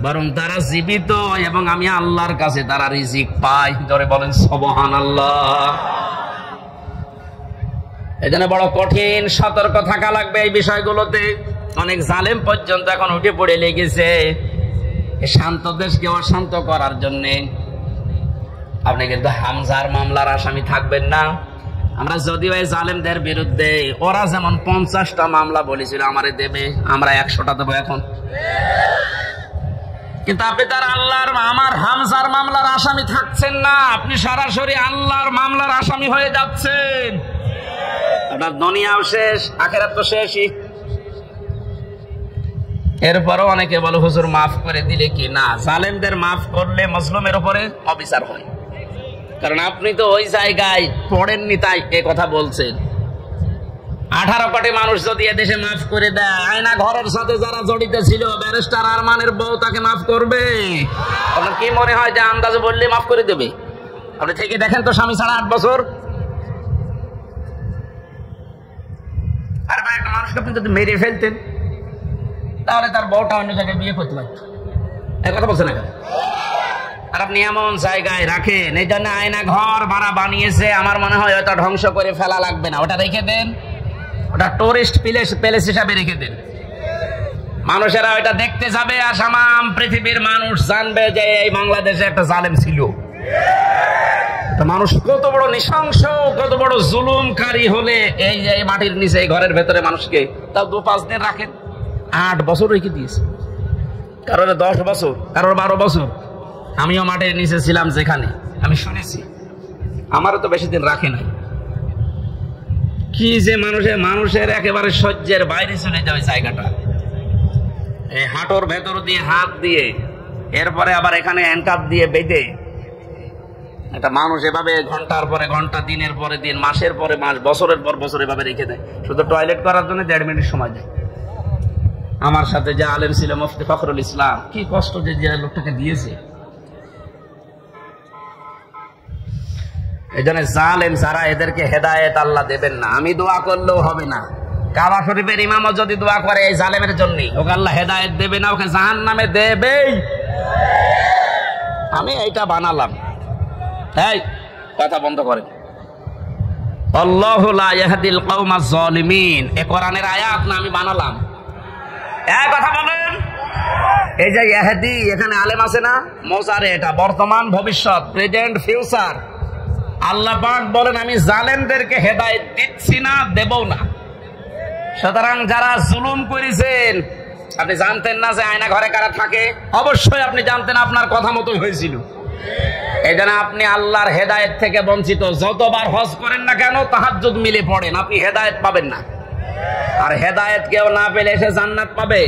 বরং তারা জীবিত এবং আমি আল্লাহর কাছে তারা রিজিক পায়। জোরে বলেন সুবহানাল্লাহ। এজন্য বড় কঠিন সতর্ক থাকা লাগবে এই বিষয়গুলোতে। অনেক জালেম পর্যন্ত এখন উঠে পড়ে লেগেছে শান্ত দেশকে অশান্ত করার জন্য। আপনি কিন্তু হামজার মামলার আসামি থাকবেন না। আমরা যদিও এই জালেমদের বিরুদ্ধে, ওরা যেমন 50টা মামলা বলেছিল আমারে দেবে, আমরা 100টা দেবো এখন, কিন্তু আপনি তার আল্লাহর আমার হামজার মামলার আসামি থাকছেন না, আপনি সরাসরি আল্লাহর মামলার আসামি হয়ে যাচ্ছেন। আপনার দুনিয়াও শেষ, আখিরাত তো শেষই। এরপরও অনেকে বলে হুজুর মাফ করে দিলে কি না, জালেমদের মাফ করলে মজলুমের উপরে অবিচার হয়। কারণ আপনি তো ওই জায়গায় পড়েননি, তাই এ কথা বলছেন। 18 কোটি মানুষ যদি এদেশে মাফ করে দেয়, আয়না ঘরের সাথে যারা জড়িত ছিল, ব্যারিস্টার আরমানের বউ তাকে মাফ করবে? আপনার কি মনে হয় যে আন্দাজে বললে মাফ করে দেবে? আপনি থেকে দেখেন তো, স্বামী ছাড়া 8 বছর। আর ভাই, একটা মানুষকে আপনি যদি মেরে ফেলতেন, তাহলে তার বউটা অন্য জায়গায় বিয়ে করতে পারত। এই কথা বলছে না কেন? আর আপনি এমন জায়গায় রাখেন, এই জন্য আয়না ঘর ভাড়া বানিয়েছে। আমার মনে হয় ওটা ধ্বংস করে ফেলা লাগবে না, ওটা রেখে দেন, ওটা টুরিস্ট প্লেস হিসাবে রেখে দেন। মানুষেরা ওইটা দেখতে যাবে, আর সামাম পৃথিবীর মানুষ জানবে যে এই বাংলাদেশে একটা জালেম ছিল। মানুষ কত বড় নৃশংস, কত বড় জুলুমকারী হলে এই যে মাটির নিচে, এই ঘরের ভেতরে মানুষকে তাও 2-5 দিন রাখেন। 8 বছর রেখে দিয়েছে, কারোর 10 বছর, কারোর 12 বছর। আমিও মাটির নিচে ছিলাম, যেখানে আমি শুনেছি, আমারও তো বেশি দিন রাখে নাই। কি যে মানুষের একেবারে সহ্যের বাইরে চলে যাবে জায়গাটা। এই হাঁটুর ভেতর দিয়ে হাত দিয়ে, এরপরে আবার এখানে হ্যান্ডকাপ দিয়ে বেঁধে একটা মানুষ এভাবে ঘন্টার পরে ঘন্টা, দিনের পরে দিন, মাসের পরে মাস, বছরের পর বছর এভাবে রেখে দেয়, শুধু টয়লেট করার জন্য 1.5 মিনিট সময় দেয়। আমার সাথে যে আলেম ছিল মুফতি ফখরুল ইসলাম, কি কষ্ট যে লোকটাকে দিয়েছে। এই জন্য জালেম যারা, এদেরকে হেদায়েত আল্লাহ দেবেন না। আমি দোয়া করলেও হবে না। কাবা শরীফের ইমামও যদি দোয়া করে এই জালেমের জন্য, ওকে আল্লাহ হেদায়েত দেবে না, ওকে জাহান্নামে দেবেই। আমি এইটা বানালাম। এই কথা বন্ধ করেন। আল্লাহু লা ইয়াহদিল কওমাজ জালিমিন, এ কোরআনের আয়াত না, আমি বানালাম। এই কথা বলেন। এই যে ইয়াহদি, এখানে আলেম আছে না, মোজারে, এটা বর্তমান, ভবিষ্যৎ, প্রেজেন্ট, ফিউচার। আল্লাহ পাক বলেন আমি জালেমদেরকে হেদায়েত দিচ্ছি না, দেবও না। সুতরাং যারা জুলুম করেছেন, আপনি জানতেন না যে আয়না ঘরে কারা থাকে? অবশ্যই আপনি জানতেন, আপনার কথা মতোই হয়েছিল। এই জন্য আপনি আল্লাহর হেদায়েত থেকে বঞ্চিত। যতবার হজ করেন না কেন, তাহাজ্জুদ মিলে পড়েন, আপনি হেদায়েত পাবেন না। আর হেদায়েত কেউ না পেলে এসে জান্নাত পাবে?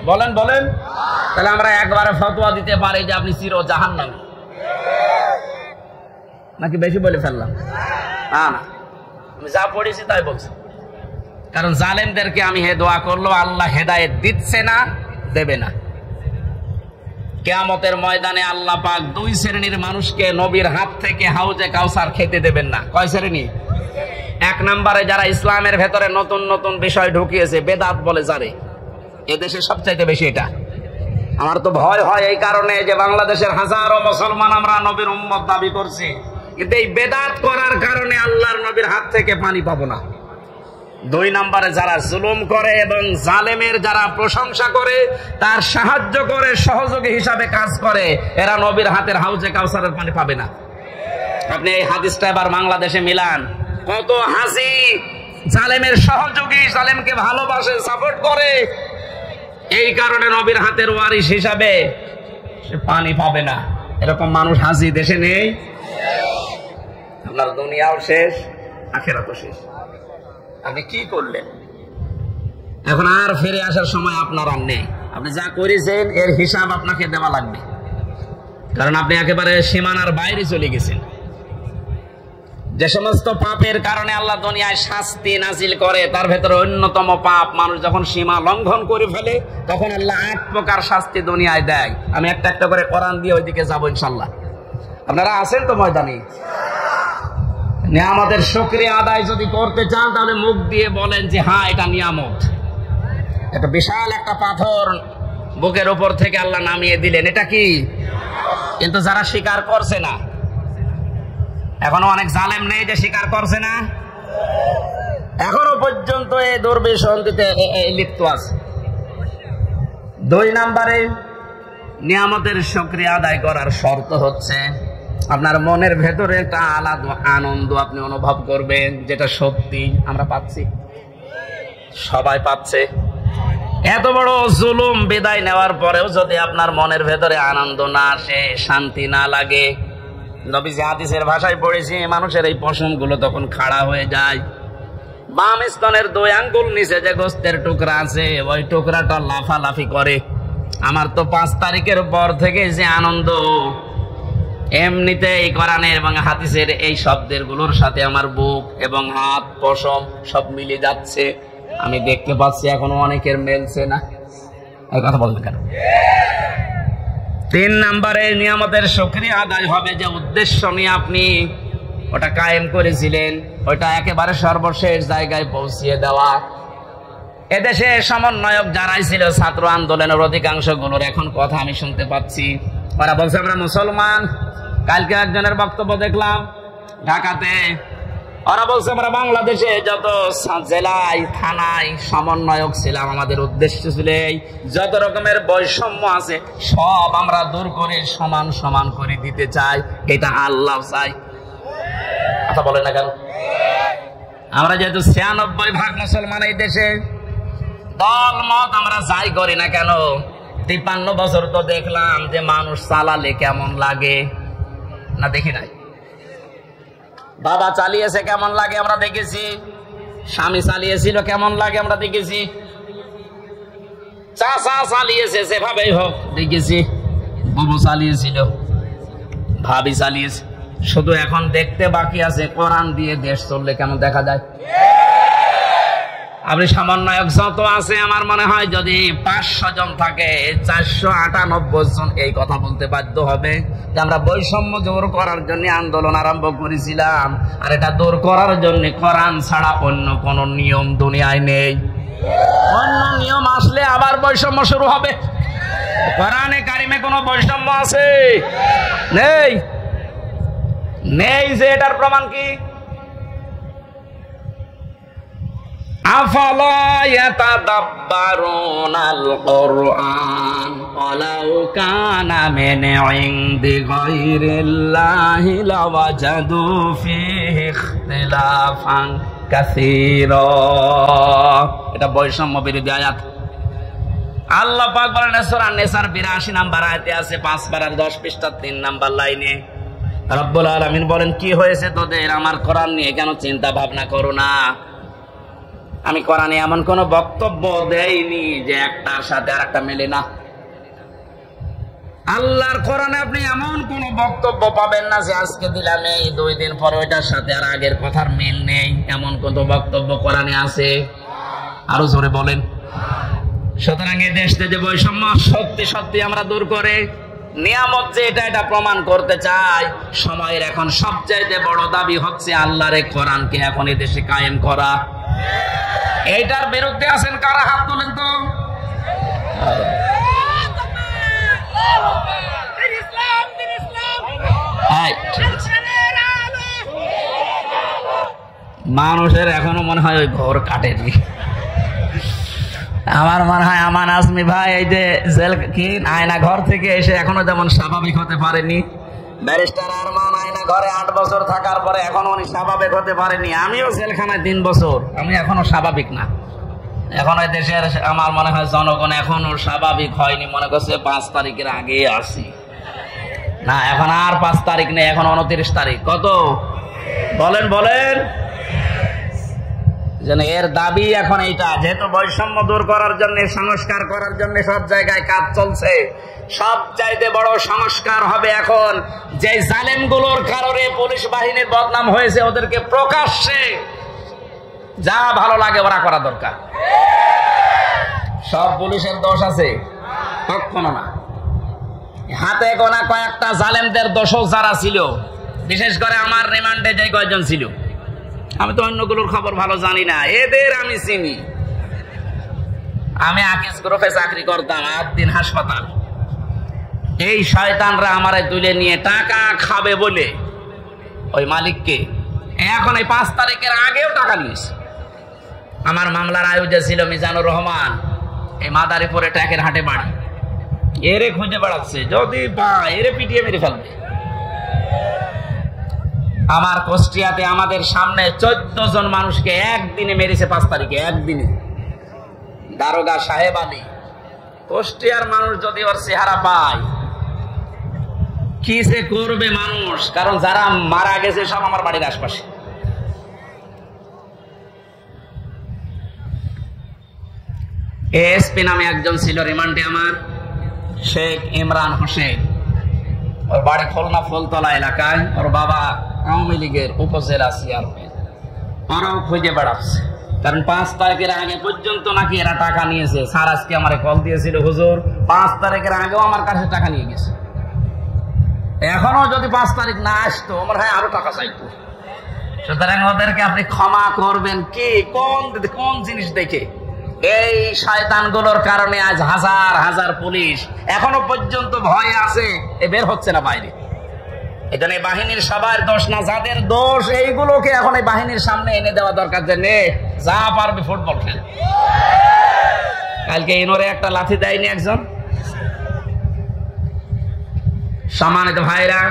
বলেন বলেন। তাহলে আমরা একবারে ফতোয়া দিতে পারি যে আপনি চির জাহান্নামী, নাকি বেশি বলে ফেললাম? না না, আমি যা পড়েছি তাই বলছি। কারণ জালেমদেরকে আমি দোয়া করলো, আল্লাহ হেদায়েত দিচ্ছে না, দেবে না। কিয়ামতের ময়দানে আল্লাহ পাক দুই শ্রেণীর মানুষকে নবীর হাত থেকে হাউজে কাউসার খেতে দেবেন না। কয় শ্রেণী? এক নম্বরে যারা ইসলামের ভেতরে নতুন নতুন বিষয় ঢুকিয়েছে, বেদাত বলে যারে, এদেশে সবচাইতে বেশি এটা। আমার তো ভয় হয় এই কারণে যে বাংলাদেশের হাজারো মুসলমান আমরা নবীর উম্মত দাবি করছি, কিন্তু এই বেদাত করার কারণে আল্লাহর নবীর হাত থেকে পানি পাবো না। দুই নম্বরে যারা জুলুম করে এবং জালেমের যারা প্রশংসা করে, তার সাহায্য করে, সহযোগী হিসাবে কাজ করে, এরা নবীর হাতের হাউজে কাউসারের পানি পাবে না। আপনি এই হাদিসটা এবার বাংলাদেশে মিলান, কত হাসি জালেমের সহযোগী, জালেমকে ভালোবাসে, সাপোর্ট করে, এই কারণে নবীর হাতের ওয়ারিশ হিসাবে সে পানি পাবে না। এরকম মানুষ হাসি দেশে নেই। আপনার দুনিয়াও শেষ, আখিরাতও শেষ। আপনি কি করলেন? এখন আর ফিরে আসার সময় আপনার আর নেই। আপনি যা করেছেন এর হিসাব আপনাকে দেওয়া লাগবে, কারণ আপনি একেবারে সীমানার বাইরে চলে গেছেন। যে সমস্ত পাপের কারণে আল্লাহ দুনিয়ায় শাস্তি নাজিল করে, তার ভেতরে অন্যতম পাপ, মানুষ যখন সীমা লঙ্ঘন করে ফেলে তখন আল্লাহ 8 প্রকার শাস্তি দুনিয়ায় দেয়। আমি একটা একটা করে কোরআন দিয়ে ওইদিকে যাবো ইনশাল্লাহ। আপনারা আছেন তো ময়দানে? নিয়ামতের শুকরিয়া আদায় যদি করতে চান তাহলে মুখ দিয়ে বলেন যে হ্যাঁ, এটা নিয়ামত। এটা বিশাল একটা পাথর বুকের উপর থেকে আল্লাহ নামিয়ে দিলেন, এটা কি? কিন্তু যারা স্বীকার করছে না, এখনো অনেক জালেম নেই যে স্বীকার করছে না, এখনো পর্যন্ত এই দুর্বিসন্ধিতে লিপ্ত আছে। 2 নম্বরে নিয়ামতের শুকরিয়া আদায় করার শর্ত হচ্ছে আপনার মনের ভেতরে একটা আলাদা আনন্দ আপনি অনুভব করবেন, যেটা সত্যি আমরা পাচ্ছি, সবাই পাচ্ছে। এত বড় জুলুম বিদায় নেওয়ার পরেও যদি আপনার মনের ভেতরে আনন্দ না আসে, শান্তি না লাগে, নবীজি হাদিসের ভাষায় পড়েছি, মানুষের এই পশমগুলো তখন খাড়া হয়ে যায়। বাম স্তনের 2 আঙ্গুল নিচে যে গোস্তের টুকরা আছে, ওই টুকরাটা লাফালাফি করে। আমার তো 5 তারিখের পর থেকে যে আনন্দ, এমনিতে এই কোরআনের এবং হাদিসের এই শব্দের গুলোর সাথে আমার বুক এবং হাত, পশম সব মিলে যাচ্ছে। আমি দেখতে পাচ্ছি এখনো অনেকের মেলছে না। এই কথা বলবেন কেন? 3 নম্বরে নিয়ামতের শুকরিয়া আদায় হবে যে উদ্দেশ্য নিয়ে আপনি ওটা কায়েম করেছিলেন, ওটা একেবারে সর্বশেষ জায়গায় পৌঁছিয়ে দেওয়া। এদেশে সমন্বয়ক যারাই ছিল ছাত্র আন্দোলনের অধিকাংশ গুলোর এখন কথা আমি শুনতে পাচ্ছি, ওরা বলছে আমরা মুসলমান। কালকে একজনের বক্তব্য দেখলাম ঢাকাতে, ওরা বলছে আমরা বাংলাদেশে যত জেলায় থানায় সমন্বয়ক ছিলাম, আমাদের উদ্দেশ্য ছিল যত রকমের বৈষম্য আছে সব আমরা দূর করে সমান সমান করে দিতে চাই, এটা আল্লাহ চাই। কথা বলে না কেন? আমরা যেহেতু 96% মুসলমান এই দেশে, দল মত আমরা যাই করি না কেন, 53 বছর তো দেখলাম যে মানুষ চালালে কেমন লাগে না, দেখি নাই? বাবা চালিয়েছে কেমন লাগে আমরা দেখেছি, স্বামী চালিয়েছিল কেমন লাগে আমরা দেখেছি, চাচা চালিয়েছে যেভাবেই হোক দেখেছি, বুবু চালিয়েছিল, ভাবি চালিয়েছে। শুধু এখন দেখতে বাকি আছে কোরআন দিয়ে দেশ চললে কেমন দেখা যায়। আপনি সমন্বয়ক যত আছে, আমার মনে হয় যদি 500 জন থাকে, 498 জন এই কথা বলতে বাধ্য হবে যে আমরা বৈষম্য দূর করার জন্য আন্দোলন আরম্ভ করেছিলাম, আর এটা দূর করার জন্য কোরআন ছাড়া অন্য কোন নিয়ম দুনিয়ায় নেই। অন্য নিয়ম আসলে আবার বৈষম্য শুরু হবে। কোরআনে কারিমে কোনো বৈষম্য আছে? নেই। নেই যে এটার প্রমাণ কি? আফালা ইয়াতাদাব্বারুনাল কুরআন ওয়ালাউ কানা মিন ইনদি গায়রিল্লাহি লাওয়াজাদু ফীহি ইখতিলাফান কাসীরা। এটা বৈষম্য বিরোধী আয়াত। আল্লাহ পাক বলেন সূরা নিসার 82 নম্বর আয়াতে আছে, 5 পারার 10 পৃষ্ঠা 3 নম্বর লাইনে রব্বুল আলামিন বলেন, কি হয়েছে তোদের? আমার কোরআন নিয়ে কেন চিন্তা ভাবনা করো না? আমি কোরআনে এমন কোন বক্তব্য দেইনি যে একটার সাথে আর একটা মেলে না। আল্লাহর কোরআনে আপনি এমন কোন বক্তব্য পাবেন না যে আজকে দিলাম এই 2 দিন পরে ওইটার সাথে আর আগের কথার মিল নেই, এমন কোন বক্তব্য কোরআনে আছে? আরো জোরে বলেন। সুতরাং এই দেশে যে বৈষম্য সত্যি সত্যি আমরা দূর করে নিয়ামত যে এটা প্রমাণ করতে চাই, সময়ের এখন সবচাইতে বড় দাবি হচ্ছে আল্লাহর কোরআনকে এখন এই দেশে কায়েম করা। এইটার বিরুদ্ধে আছেন কারা? হাত তোলেন তো। মানুষের এখনো মনে হয় ওই ঘর কাটেনি। আমার মনে হয় আমান আজমি ভাই এই যে জেল কি আয়না ঘর থেকে এসে এখনো যেমন স্বাভাবিক হতে পারেনি, ব্যারিস্টার আরমান আয়না ঘরে 8 বছর থাকার পরে এখনো উনি স্বাভাবিক হতে পারেনি। আমিও জেলখানায় 3 বছর, আমি এখনো স্বাভাবিক না। এখন ওই দেশের আমার মনে হয় জনগণ এখনো স্বাভাবিক হয়নি, মনে করছে 5 তারিখের আগে আসি না। এখন আর 5 তারিখ নেই, এখন 29 তারিখ। কত বলেন বলেন। যেন এর দাবি এখন এইটা, যেহেতু বৈষম্য দূর করার জন্য, সংস্কার করার জন্য সব জায়গায় কাজ চলছে, সব চাইতে বড় সংস্কার হবে এখন যে জালেমগুলোর কারণে পুলিশ বাহিনীর বদনাম হয়েছে, ওদেরকে প্রকাশ্যে যা ভালো লাগে ওরা করা দরকার। সব পুলিশের দোষ আছে? কখনো না। হাতে গোনা কয়েকটা জালেমদের দোষও যারা ছিল, বিশেষ করে আমার রিমান্ডে যে কয়েকজন ছিল, আমি তো অন্যগুলোর খবর ভালো জানি না, এদের আমি চিনি। আমি আকিস গ্রুপে চাকরি করতাম, 8 দিন হাসপাতাল। এই শয়তানরা আমারে তুলে নিয়ে টাকা খাবে বলে ওই মালিককে এখন এই 5 তারিখের আগেও টাকা নিয়েছে। আমার মামলার আয়োজক ছিল মিজানুর রহমান, এই মাদারীপুরে ট্যাকের হাটে বাড়ি। এরে খুঁজে বেড়াচ্ছে, যদি পায় এরে পিটিয়ে মেরে ফেলবে। আমার কুষ্টিয়াতে আমাদের সামনে 14 জন মানুষকে একদিনে মেরেছে, 5 তারিখে একদিনে। দারোগা সাহেব আলী। কুষ্টিয়ার মানুষ যদি ওর চেহারা পায় কি সে করবে মানুষ, কারণ যারা মারা গেছে সব আমার বাড়ির আশপাশে। এএসপি নামে একজন ছিল রিমান্ডে আমার, শেখ ইমরান হোসেন। ওর বাড়ি খুলনা ফুলতলা এলাকায়, ওর বাবা আওয়ামী লীগের উপজেলা চেয়ারম্যান। ওরাও খুঁজে বেড়াচ্ছে, কারণ 5 তারিখের আগে পর্যন্ত নাকি এরা টাকা নিয়েছে। স্যার আজকে আমার কল দিয়েছিল, হুজুর 5 তারিখের আগেও আমার কাছে টাকা নিয়ে গেছে। এখনো যদি 5 তারিখ না আসতো আমার হয় আরো টাকা চাইতো। সুতরাং ওদেরকে আপনি ক্ষমা করবেন কি, কোন জিনিস দেখে? এই শয়তানগুলোর কারণে আজ হাজার হাজার পুলিশ এখনো পর্যন্ত ভয়ে আছে, বের হচ্ছে না বাইরে। এখানে বাহিনীর সবার দোষ না, যাদের দোষ এইগুলোকে এখন এই বাহিনীর সামনে এনে দেওয়া দরকার, যে নে যা পারবে ফুটবল খেল। কালকে ইনোরে একটা লাথি দেয়নি একজন? সম্মানিত ভাইরা,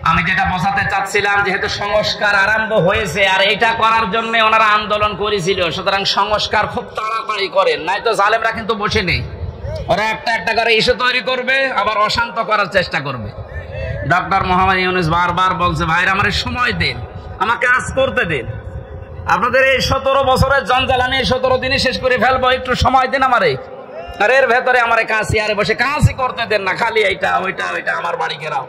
আমি যেটা বোঝাতে চাচ্ছিলাম, যেহেতু সংস্কার আরম্ভ হয়েছে আর এটা করার জন্য ওনারা আন্দোলন করেছিল, সুতরাং সংস্কার খুব তাড়াতাড়ি করেন, নাই তো জালেমরা কিন্তু বসে নেই। ওরা একটা একটা করে ইস্যু তৈরি করবে, আবার অশান্ত করার চেষ্টা করবে। ডক্টর মোহাম্মদ ইউনূস বারবার বলছে, ভাইরা আমার সময় দিন, আমাকে কাজ করতে দিন। আপনাদের এই 17 বছরের জঞ্জাল আমি এই 17 দিনে শেষ করে ফেলবো, একটু সময় দিন আমারে। আর এর ভেতরে আমার কাজ চেয়ারে বসে কাজই করতে দেন না, খালি এইটা ওইটা ওইটা আমার বাড়ি ঘেরাও।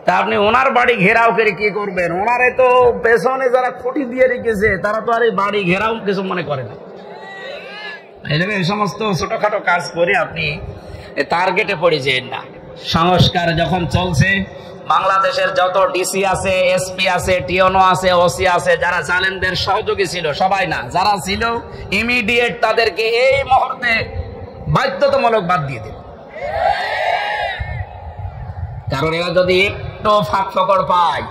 তা আপনি ওনার বাড়ি ঘেরাও করে কি করবেন? ওনারে তো পেছনে যারা খুঁটি দিয়ে রেখেছে তারা তো আর এই বাড়ি ঘেরাও কিছু মনে করে না। এই জন্য এই সমস্ত ছোটখাটো কাজ করে আপনি টার্গেটে পড়ে যেন না। সংস্কার যখন চলছে, বাংলাদেশের যত ডিসি আছে, এসপি আছে, টিওনো আছে, ওসি আছে, যারা জালেমদের সহযোগী ছিল, সবাই না, যারা ছিল ইমিডিয়েট তাদেরকে এই মুহূর্তে বাধ্যতামূলক বাদ দিয়ে দিন। কারণ এরা যদি একটু ফাঁক ফকড় পায়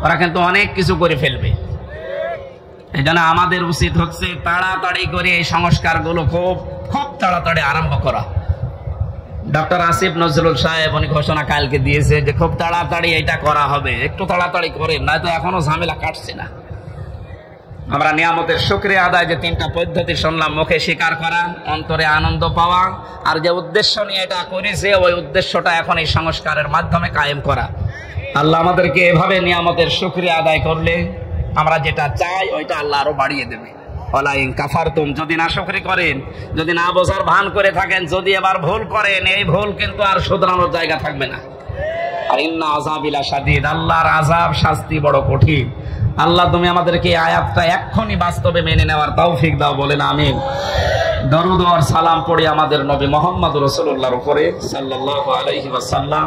ওরা কিন্তু অনেক কিছু করে ফেলবে। এই জন্য আমাদের উচিত হচ্ছে তাড়াতাড়ি করে এই সংস্কারগুলো খুব তাড়াতাড়ি আরম্ভ করা। ডক্টর আসিফ নজরুল সাহেব উনি ঘোষণা কালকে দিয়েছে যে খুব তাড়াতাড়ি এটা করা হবে, একটু তাড়াতাড়ি করেন, নয়তো এখনো ঝামেলা কাটছে না। আমরা নিয়ামতের শুকরিয়া আদায় যে 3টা পদ্ধতি শুনলাম, মুখে স্বীকার করা, অন্তরে আনন্দ পাওয়া, আর যে উদ্দেশ্য নিয়ে এটা করেছে ওই উদ্দেশ্যটা এখন এই সংস্কারের মাধ্যমে কায়েম করা। আল্লাহ আমাদেরকে এভাবে নিয়ামতের শুকরিয়া আদায় করলে আমরা যেটা চাই ওইটা আল্লাহ আরো বাড়িয়ে দেবে। ওয়ালাইন কাফারতুম, যদি না শুকরি করেন, যদি না বোঝার ভান করে থাকেন, যদি এবার ভুল করেন, এই ভুল কিন্তু আর শুধরানোর জায়গা থাকবে না। আর ইন্না আযাবিলা শাদীদ, আল্লাহর আযাব শাস্তি বড় কঠিন। আল্লাহ তুমি আমাদেরকে এই আয়াতটা এক্ষুনি বাস্তবে মেনে নেওয়ার তৌফিক দাও, বলেন আমিন। দরুদ আর সালাম পড়ি আমাদের নবী মুহাম্মদ রাসূলুল্লাহর উপরে সাল্লাল্লাহু আলাইহি ওয়াসাল্লাম।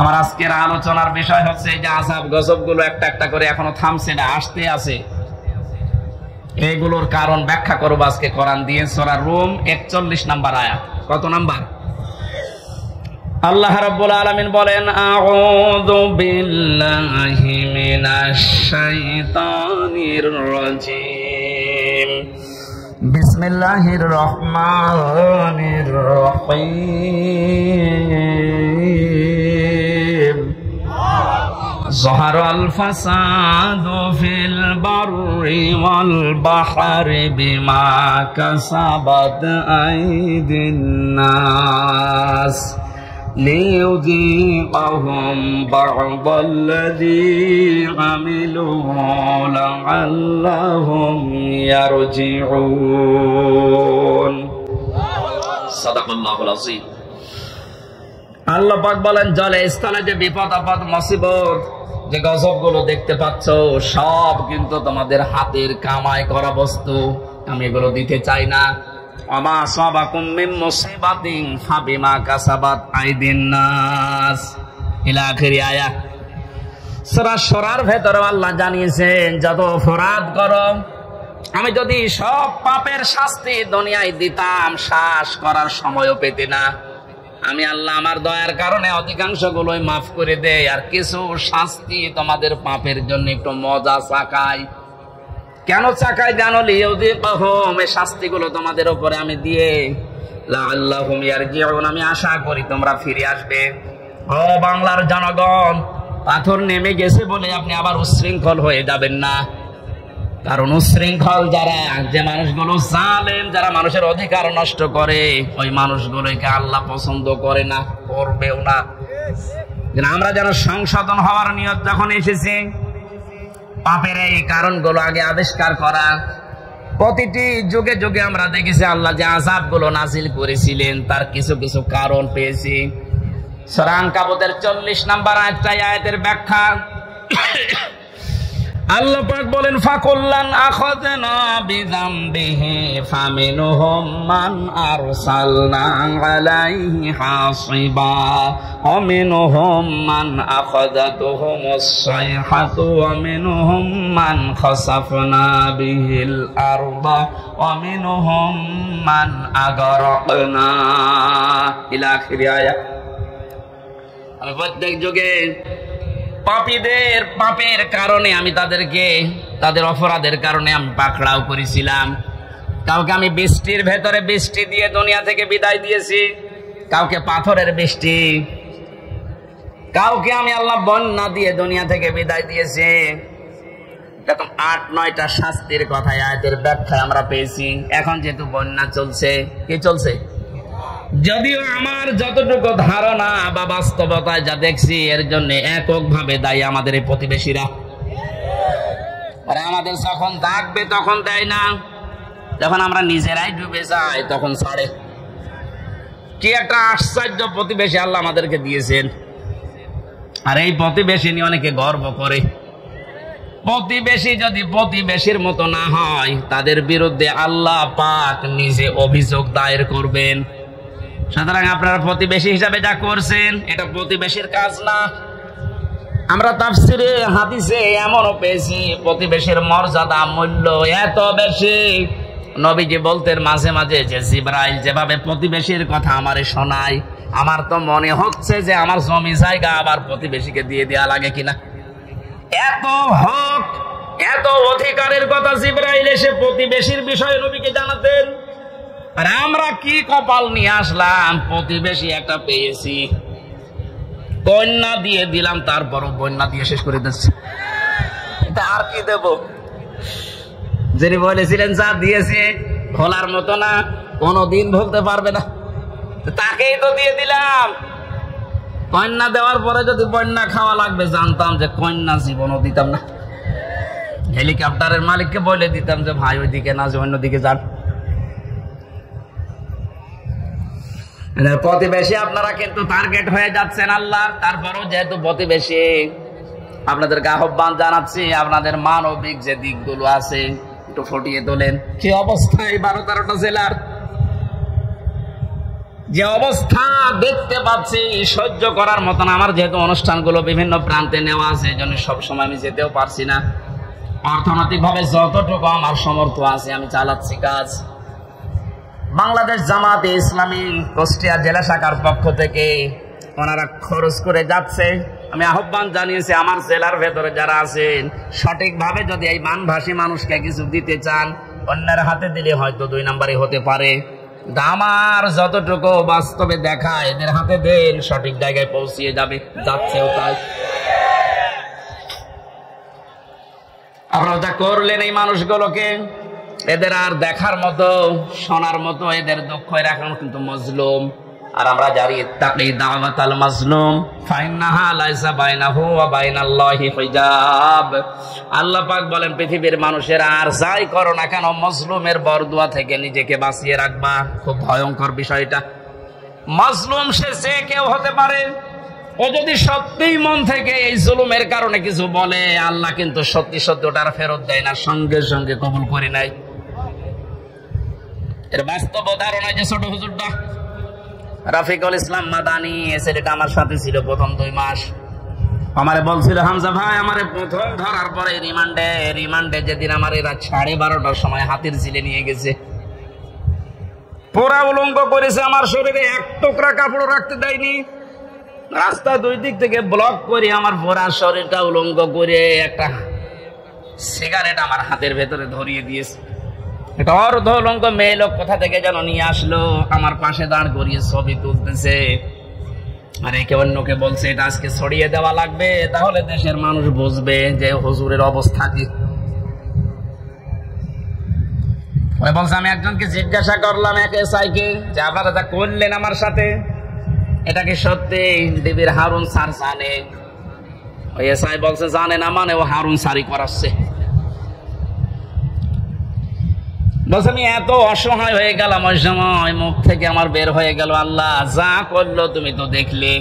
আমার আজকের আলোচনার বিষয় হচ্ছে এই যে আযাব গজবগুলো একটা একটা করে এখনো থামছে না, আসতে আছে। এইগুলোর কারণ ব্যাখ্যা করব আজকে কোরআন দিয়ে। সূরা রুম 41 নম্বর আয়াত। কত নাম্বার? আল্লাহ রাব্বুল আলামিন বলেন, আউযু বিল্লাহি মিনাশ শাইতানির রাজীম, বিসমিল্লাহির রহমানির রহিম। যাহারাল ফাসাদু ফিল বাররি ওয়াল বাহরি বিমা কাসাবাত আইদিন নাস লিয়ুযীকাহুম বা'দাল্লাযী আমিলু লা'আল্লাহুম ইয়ারজিউন। সাদাকাল্লাহুল আযীম। আল্লাহ পাক বলেন, জলে স্থলে যে বিপদ আপদ মুসিবত, যে গজবগুলো দেখতে পাচ্ছ, সব কিন্তু তোমাদের হাতের কামাই করা বস্তু। আমি এগুলো দিতে চাই না। আমা সাবাকুম মিন মুসিবাতিন ফাবিমা কাসাবাত আইদিন নাস ইলা আখির আয়াত। সূরা শুরার ভেতরে আল্লাহ জানিয়েছেন, যত অপরাধ করো, আমি যদি সব পাপের শাস্তি দুনিয়ায় দিতাম, শ্বাস করার সময়ও পেতে না। আমি আল্লাহ আমার দয়ার কারণে অধিকাংশ গুলোই মাফ করে দেয়, আর কিছু শাস্তি তোমাদের পাপের জন্য একটু মজা চাকাই। কেন চাকাই জানো? লিয়ুযীকাহুম, এই শাস্তিগুলো তোমাদের উপরে আমি দিয়ে লাআল্লাহুম ইয়ারজিউন, আমি আশা করি তোমরা ফিরে আসবে। ও বাংলার জনগণ, পাথর নেমে গেছে বলে আপনি আবার উচ্ছৃঙ্খল হয়ে যাবেন না। কারণ উচ্ছৃঙ্খল যারা, যে মানুষগুলো জালেম, যারা মানুষের অধিকার নষ্ট করে, ওই মানুষগুলোকে আল্লাহ পছন্দ করে না, করবেও না। আমরা যেন সংশোধন হওয়ার নিয়ত যখন এসেছি, পাপের এই কারণগুলো আগে আবিষ্কার করা। প্রতিটি যুগে যুগে আমরা দেখেছি আল্লাহ যে আযাবগুলো নাযিল করেছিলেন, তার কিছু কিছু কারণ পেয়েছি। সূরা আনকাবুতের 40 নম্বর আয়াতের ব্যাখ্যা। আল্লাহ পাক বলেন, ফাকুল্লান আখাযনা বিযামবিহি ফামিনহুম মান আরসালনা আলাইহি হাসিবা ওয়া মিনহুম মান আখাযাতুহুমুস সাইহাতু ওয়া মিনহুম মান খাসাফনা বিহিল আরদা ওয়া মিনহুম মান আগরাকনা ইলা আখির আয়াত। আমি প্রত্যেক যুগে পাপীদের পাপের কারণে আমি তাদেরকে, তাদের অপরাধের কারণে আমি পাকড়াও করেছিলাম। কাউকে আমি বৃষ্টির ভেতরে বৃষ্টি দিয়ে দুনিয়া থেকে বিদায় দিয়েছি, কাউকে পাথরের বৃষ্টি, কাউকে আমি আল্লাহ বন্যা দিয়ে দুনিয়া থেকে বিদায় দিয়েছি। এরকম 8-9টা শাস্তির কথা আয়াতের ব্যাখ্যায় আমরা পেয়েছি। এখন যেহেতু বন্যা চলছে, কি চলছে? যদিও আমার যতটুকু ধারণা বা বাস্তবতায় যা দেখছি, এর জন্য এককভাবে দায়ী আমাদের এই প্রতিবেশীরা। আর আমাদের যখন ডাকবে তখন দেয় না, যখন আমরা নিজেরাই ডুবে যাই তখন ছাড়ে। কি একটা আশ্চর্য প্রতিবেশী আল্লাহ আমাদেরকে দিয়েছেন। আর এই প্রতিবেশী নিয়ে অনেকে গর্ব করে। প্রতিবেশী যদি প্রতিবেশীর মতো না হয়, তাদের বিরুদ্ধে আল্লাহ পাক নিজে অভিযোগ দায়ের করবেন। সুতরাং আপনারা প্রতিবেশী হিসাবে যা করছেন, এটা প্রতিবেশীর কাজ না। আমরা তাফসিরে হাদিসে এমনও পেয়েছি, প্রতিবেশীর মর্যাদা মূল্য এত বেশি, নবীজি বলতেন মাঝে মাঝে যে জিবরাইল যেভাবে প্রতিবেশীর কথা আমারে শোনায়, আমার তো মনে হচ্ছে যে আমার জমি জায়গা আবার প্রতিবেশীকে দিয়ে দেওয়া লাগে কিনা। এত হক, এত অধিকারের কথা জিবরাইল এসে প্রতিবেশীর বিষয়ে নবীকে জানাতেন। আর আমরা কি কপাল নিয়ে আসলাম, প্রতিবেশী একটা পেয়েছি, বন্যা দিয়ে দিলাম, তারপরও বন্যা দিয়ে শেষ করে দিচ্ছে। এটা আর কি দেব? যিনি বলেছিলেন যা দিয়েছে ভোলার মতো না, কোনদিন ভুলতে পারবে না, তাকেই তো দিয়ে দিলাম। কন্যা দেওয়ার পরে যদি বন্যা খাওয়া লাগবে, জানতাম যে কন্যা জীবনও দিতাম না। হেলিকপ্টারের মালিককে বলে দিতাম যে ভাই ওইদিকে না, যে অন্যদিকে যান। প্রতিবেশী আপনারা কিন্তু টার্গেট হয়ে যাচ্ছেন আল্লাহ। তারপরও যেহেতু প্রতিবেশী, আপনাদেরকে আহ্বান জানাচ্ছি, আপনাদের মানবিক যে দিকগুলো আছে একটু ফুটিয়ে তোলেন। কি অবস্থা এই 12-13টা জেলার, যে অবস্থা দেখতে পাচ্ছি সহ্য করার মতন। আমার যেহেতু অনুষ্ঠানগুলো বিভিন্ন প্রান্তে নেওয়া আছে, এই জন্য সবসময় আমি যেতেও পারছি না। অর্থনৈতিক ভাবে যতটুকু আমার সমর্থ আছে আমি চালাচ্ছি কাজ। বাংলাদেশ জামাতে ইসলামী কুষ্টিয়া জেলা শাখার পক্ষ থেকে ওনারা খরচ করে যাচ্ছে। আমি আহ্বান জানিয়েছি আমার জেলার ভেতরে যারা আছেন সঠিকভাবে যদি এই মানভাসী মানুষকে কিছু দিতে চান, অন্যের হাতে দিলে হয়তো 2 নম্বরই হতে পারে। আমার যতটুকু বাস্তবে দেখা, এদের হাতে দেন, সঠিক জায়গায় পৌঁছিয়ে যাবে, যাচ্ছেও তাই। আপনারা যা করলেন এই মানুষগুলোকে, এদের আর দেখার মতো শোনার মতো এদের দুঃখ এখন কিন্তু মজলুম। আর আমরা জারি তাকি দাওয়াতাল মাজলুম ফাইন্নাহা লাইসা বাইনাহু ওয়া বাইনাল্লাহি হিজাব। আল্লাহ পাক বলেন পৃথিবীর মানুষেরা আর যাই করো না কেন মজলুমের বরদুয়া থেকে নিজেকে বাঁচিয়ে রাখবা। খুব ভয়ঙ্কর বিষয়টা। মজলুম সে যে কেউ হতে পারে, ও যদি সত্যিই মন থেকে এই জুলুমের কারণে কিছু বলে, আল্লাহ কিন্তু সত্যি সত্যি ওটার ফেরত দেয় না, সঙ্গে সঙ্গে কবুল করে নাই। এর বাস্তব উদাহরণ যে ছোট হুজুরটা রাফিকুল ইসলাম মাদানী, ছেলেটা আমার সাথে ছিল প্রথম 2 মাস। আমারে বলছিল, হামজা ভাই আমারে প্রথম ধরার পরে রিমান্ডে যেদিন আমার এরা 12:30টার সময় হাতির ঝিলে নিয়ে গেছে, পুরা উলঙ্গ করেছে, আমার শরীরে 1 টুকরা কাপড় রাখতে দেয়নি, রাস্তা 2 দিক থেকে ব্লক করে আমার পুরা শরীরটা উলঙ্গ করে একটা সিগারেট আমার হাতের ভেতরে ধরিয়ে দিয়েছে। একটা অর্ধ উলঙ্গ মেয়ে লোক কোথা থেকে যেন নিয়ে আসলো, আমার পাশে দাঁড় করিয়ে ছবি তুলতেছে। আর একে অন্যকে বলছে এটা আজকে ছড়িয়ে দেওয়া লাগবে, তাহলে দেশের মানুষ বুঝবে যে হুজুরের অবস্থা কি। বলছে, আমি একজনকে জিজ্ঞাসা করলাম, এক এসআইকে, যে আপনারা যা করলেন আমার সাথে এটা কি সত্যি ডিবির হারুন স্যার জানে? ওই এসআই বলছে জানে না, মানে ও হারুন স্যারই করাচ্ছে। বলছে আমি এত অসহায় হয়ে গেলাম, ওই সময় মুখ থেকে আমার বের হয়ে গেল, আল্লাহ যা করলো তুমি তো দেখলে,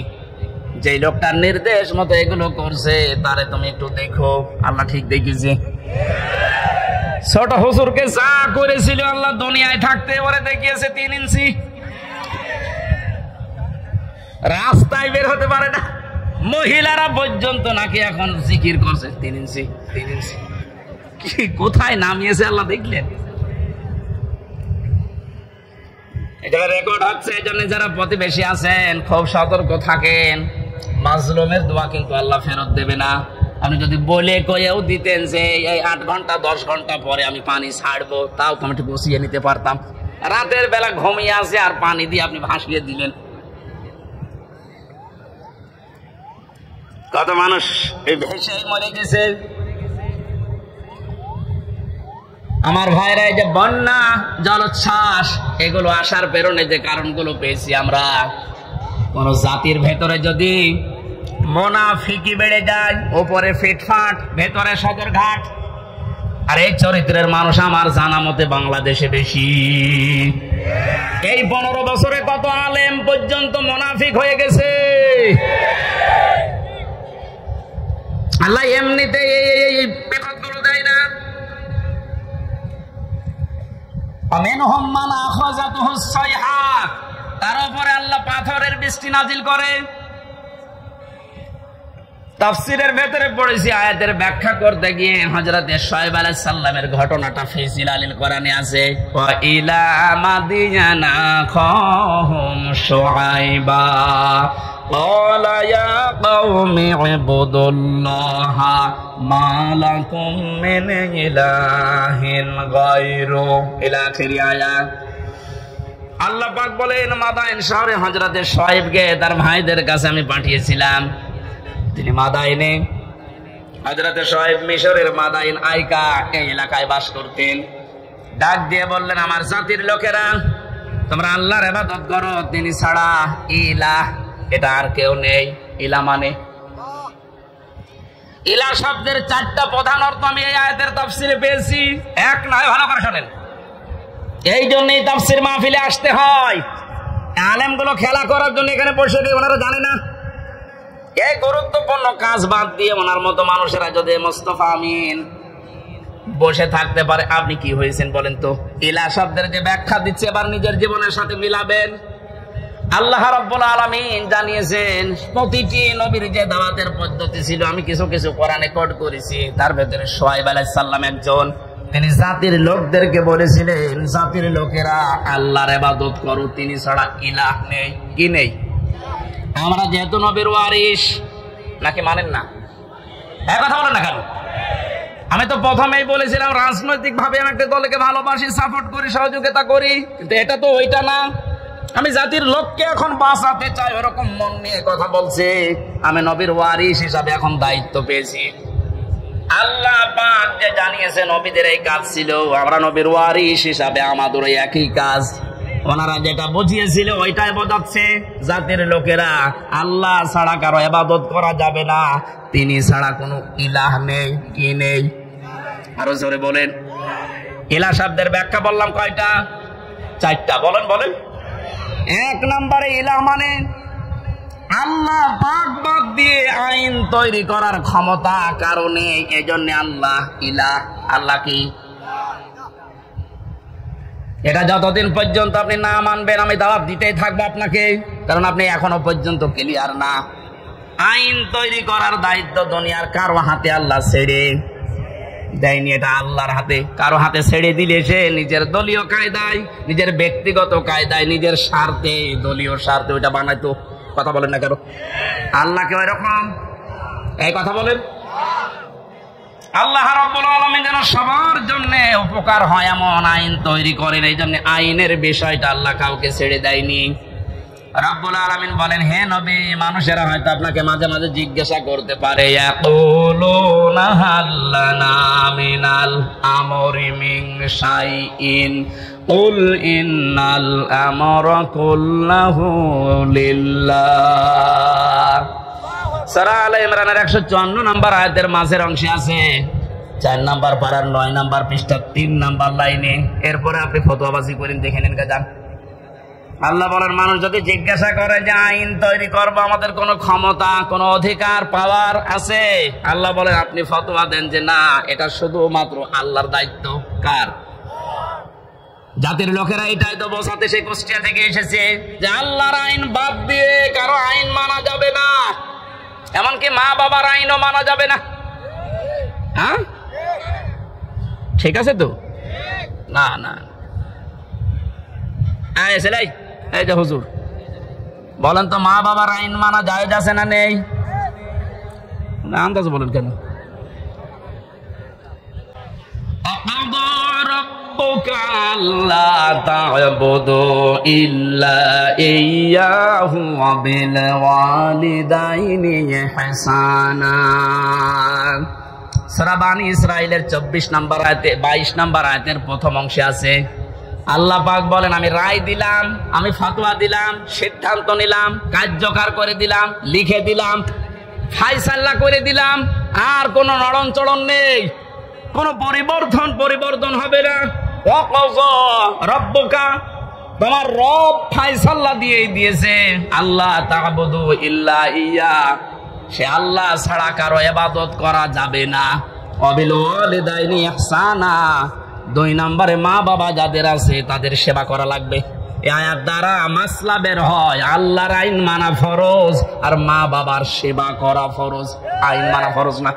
যে লোকটার নির্দেশ মতো এগুলো করছে তারে তুমি একটু দেখো। আল্লাহ ঠিক দেখেছে। ছোট হুজুরকে যা করেছিল আল্লাহ দুনিয়ায় থাকতে ওরে দেখিয়েছে 3 ইঞ্চি, রাস্তায় বের হতে পারে না। মহিলারা পর্যন্ত নাকি এখন জিকির করছে 3 ইঞ্চি 3 ইঞ্চি। কি কোথায় নামিয়েছে আল্লাহ দেখলেন? এটা রেকর্ড হচ্ছে, এই জন্য যারা প্রতিবেশী আছেন খুব সতর্ক থাকেন। মাজলুমের দোয়া কিন্তু আল্লাহ ফেরত দেবে না। আপনি যদি বলে কয়েও দিতেন যে এই 8 ঘন্টা 10 ঘন্টা পরে আমি পানি ছাড়বো, তাও তো আমি একটু বসিয়ে নিতে পারতাম। রাতের বেলা ঘুমিয়ে আসে আর পানি দিয়ে আপনি ভাসিয়ে দিলেন। কত মানুষ এই ভেসে মরে গেছে। আমার ভাইরা, এই যে বন্যা, জলোচ্ছ্বাস, এগুলো আসার পেছনে যে কারণগুলো পেয়েছি আমরা, কোন জাতির ভেতরে যদি মুনাফিকি বেড়ে যায়, উপরে ফিটফাট, ভেতরে সদরঘাট, আর এই চরিত্রের মানুষ আমার জানা মতে বাংলাদেশে বেশি। এই 15 বছরে কত আলেম পর্যন্ত মুনাফিক হয়ে গেছে। আল্লাহ এমনিতে এই বিপদগুলো দেয় না। তার উপরে আল্লাহ পাথরের বৃষ্টি নাজিল করে। তাফসীরের ভেতরে পড়েছি, আয়াতের ব্যাখ্যা করতে গিয়ে হযরত শুআয়ব আলাইহিস সালামের ঘটনাটা ফিজিলালিল কোরআনে আছে। ওয়া ইলা মাদিয়ানা খাহুম শুআয়বা ক্বালা ইয়া কওমি ইবুদুল্লাহা মা লাকুম মিন ইলাহিন গায়রু ইলা আখিরি আয়াত। আল্লাহ পাক বলেন, মাদায়েন শহরে হযরত শুআয়বকে তার ভাইদের কাছে আমি পাঠিয়েছিলাম। তিনি মাদায়েনে, হযরত শুআয়ব মিশরের মাদায়েন আইকা এই এলাকায় বাস করতেন। ডাক দিয়ে বললেন, আমার জাতির লোকেরা, তোমরা আল্লাহর ইবাদত করো, তিনি ছাড়া ইলাহ, এটা আর কেউ নেই। ইলা মানে, ইলা শব্দের 4টা প্রধান অর্থ আমি এই আয়াতের তাফসীরে পেয়েছি। এক নয়, ভালো করে শোনেন। এই জন্যই তাফসীর মাহফিলে আসতে হয়। আলেমগুলো খেলা করার জন্য এখানে বসে দিয়ে ওনারা জানে না। এই গুরুত্বপূর্ণ কাজ বাদ দিয়ে ওনার মতো মানুষেরা যদি মোস্তফা আমিন বসে থাকতে পারে, আপনি কি হয়েছেন বলেন তো? ইলা শব্দের যে ব্যাখ্যা দিচ্ছে এবার নিজের জীবনের সাথে মিলাবেন। আল্লাহ রাব্বুল আলামিন জানিয়েছেন প্রতিটি নবীর যে দাওয়াতের পদ্ধতি ছিল, আমি কিছু কিছু কোরআনে কোট করেছি। তার ভেতরে শুআয়ব আলাইহিস সালাম একজন, তিনি জাতির লোকদেরকে বলেছিলেন, জাতির লোকেরা আল্লাহর ইবাদত করো, তিনি ছাড়া ইলাহ নেই। কি নেই? আমরা যেহেতু নবীর ওয়ারিস, নাকি মানেন না? এক কথা বলেন না কেন? আমি তো প্রথমেই বলেছিলাম রাজনৈতিক ভাবে আমি একটা দলকে ভালোবাসি, সাপোর্ট করি, সহযোগিতা করি, কিন্তু এটা তো ওইটা না। আমি জাতির লোককে এখন বাঁচাতে চাই, ওরকম মন নিয়ে কথা বলছে। আমি নবীর ওয়ারিস হিসাবে এখন দায়িত্ব পেয়েছি। আল্লাহ পাক যে জানিয়েছে নবীদের এই কাজ ছিল, আমরা নবীর ওয়ারিস হিসাবে আমাদের একই কাজ। ওনারা যেটা বুঝিয়েছিল ওইটাই বোঝাচ্ছে, জাতির লোকেরা আল্লাহ ছাড়া কারো ইবাদত করা যাবে না, তিনি ছাড়া কোনো ইলাহ নেই। কি নেই? আরো জোরে বলেন। ইলাহ শব্দের ব্যাখ্যা বললাম কয়টা? 4টা। বলেন বলেন। 1 নম্বরে ইলাহ মানে আল্লাহ পাক বাদ দিয়ে আইন তৈরি করার ক্ষমতা কারণে, এজন্য আল্লাহ ইলাহ। আল্লাহ কি? এটা যতদিন পর্যন্ত আপনি না মানবেন আমি দাওয়াত দিতেই থাকবো আপনাকে, কারণ আপনি এখনো পর্যন্ত ক্লিয়ার না। আইন তৈরি করার দায়িত্ব দুনিয়ার কারো হাতে আল্লাহ ছেড়ে দেয়নি, এটা আল্লাহর হাতে। কারো হাতে ছেড়ে দিলে সে নিজের দলীয় কায়দায়, নিজের ব্যক্তিগত কায়দায়, নিজের স্বার্থে, দলীয় স্বার্থে ওইটা বানাইতো। কথা বলেন না কেন? আল্লাহকে ওই রকম এই কথা বলেন। আল্লাহ রাব্বুল আলামিন যেন সবার জন্য উপকার হয় এমন আইন তৈরি করেন, এই জন্য আইনের বিষয়টা আল্লাহ কাউকে ছেড়ে দেয়নি। রাব্বুল আলামিন বলেন, হে নবী, মানুষেরা হয়তো আপনাকে মাঝে মাঝে জিজ্ঞাসা করতে পারে, ইয়াকুলুনা হাল্লানা মিনাল আমরি মিন শাইইন কুল ইন্নাল আমরা কুল্লাহু লিল্লাহ। সূরা আলে ইমরানের 154 নম্বর আয়াতের মাঝের অংশে আছে, 4 নম্বর পারার 9 নম্বর পৃষ্ঠা 3 নম্বর লাইনে। এরপরে আপনি ফতোয়াবাজি করেন, দেখে নেন যান। আল্লাহ বলেন, মানুষ যদি জিজ্ঞাসা করে যে আইন তৈরি করবো, আমাদের কোনো ক্ষমতা, কোনো অধিকার, পাওয়ার আছে? আল্লাহ বলেন, আপনি ফতোয়া দেন যে না, এটা শুধুমাত্র আল্লাহর দায়িত্ব। কার? জাতির লোকেরা এটাই তো বোঝাতে সেই কুষ্টিয়া থেকে এসেছে যে আল্লাহর আইন বাদ দিয়ে কারো আইন মানা যাবে না, এমনকি মা বাবার আইনও মানা যাবে না। হ্যাঁ, ঠিক আছে তো? না না, এই যে হুজুর বলেন তো, মা বাবার আইন মানা জায়েজ আছে না নেই? আন্দাজ বলেন কেন? সূরা বানী ইসরাঈলের 24 নম্বর আয়াতে 22 নম্বর আয়াতের প্রথম অংশে আছে, আল্লাহ পাক বলেন, আমি রায় দিলাম, আমি ফতোয়া দিলাম, সিদ্ধান্ত নিলাম, কার্যকর করে দিলাম, লিখে দিলাম, ফায়সালা করে দিলাম, আর কোনো নড়ন চড়ন নেই, কোনো পরিবর্তন হবে না। রব্বুকা, তোমার রব ফায়সালা দিয়ে দিয়েছে, আল্লাহ তা'বুদু ইল্লা ইয়া, সে আল্লাহ ছাড়া কারো ইবাদত করা যাবে না। ওয়াবিল ওয়ালিদাইনি ইহসানা, 2 নম্বরে মা বাবা যাদের আছে তাদের সেবা করা লাগবে। এই আয়াত দ্বারা মাসলা বের হয়, আল্লাহর আইন মানা ফরজ আর মা বাবার সেবা করা ফরজ। আইন মানা ফরজ না।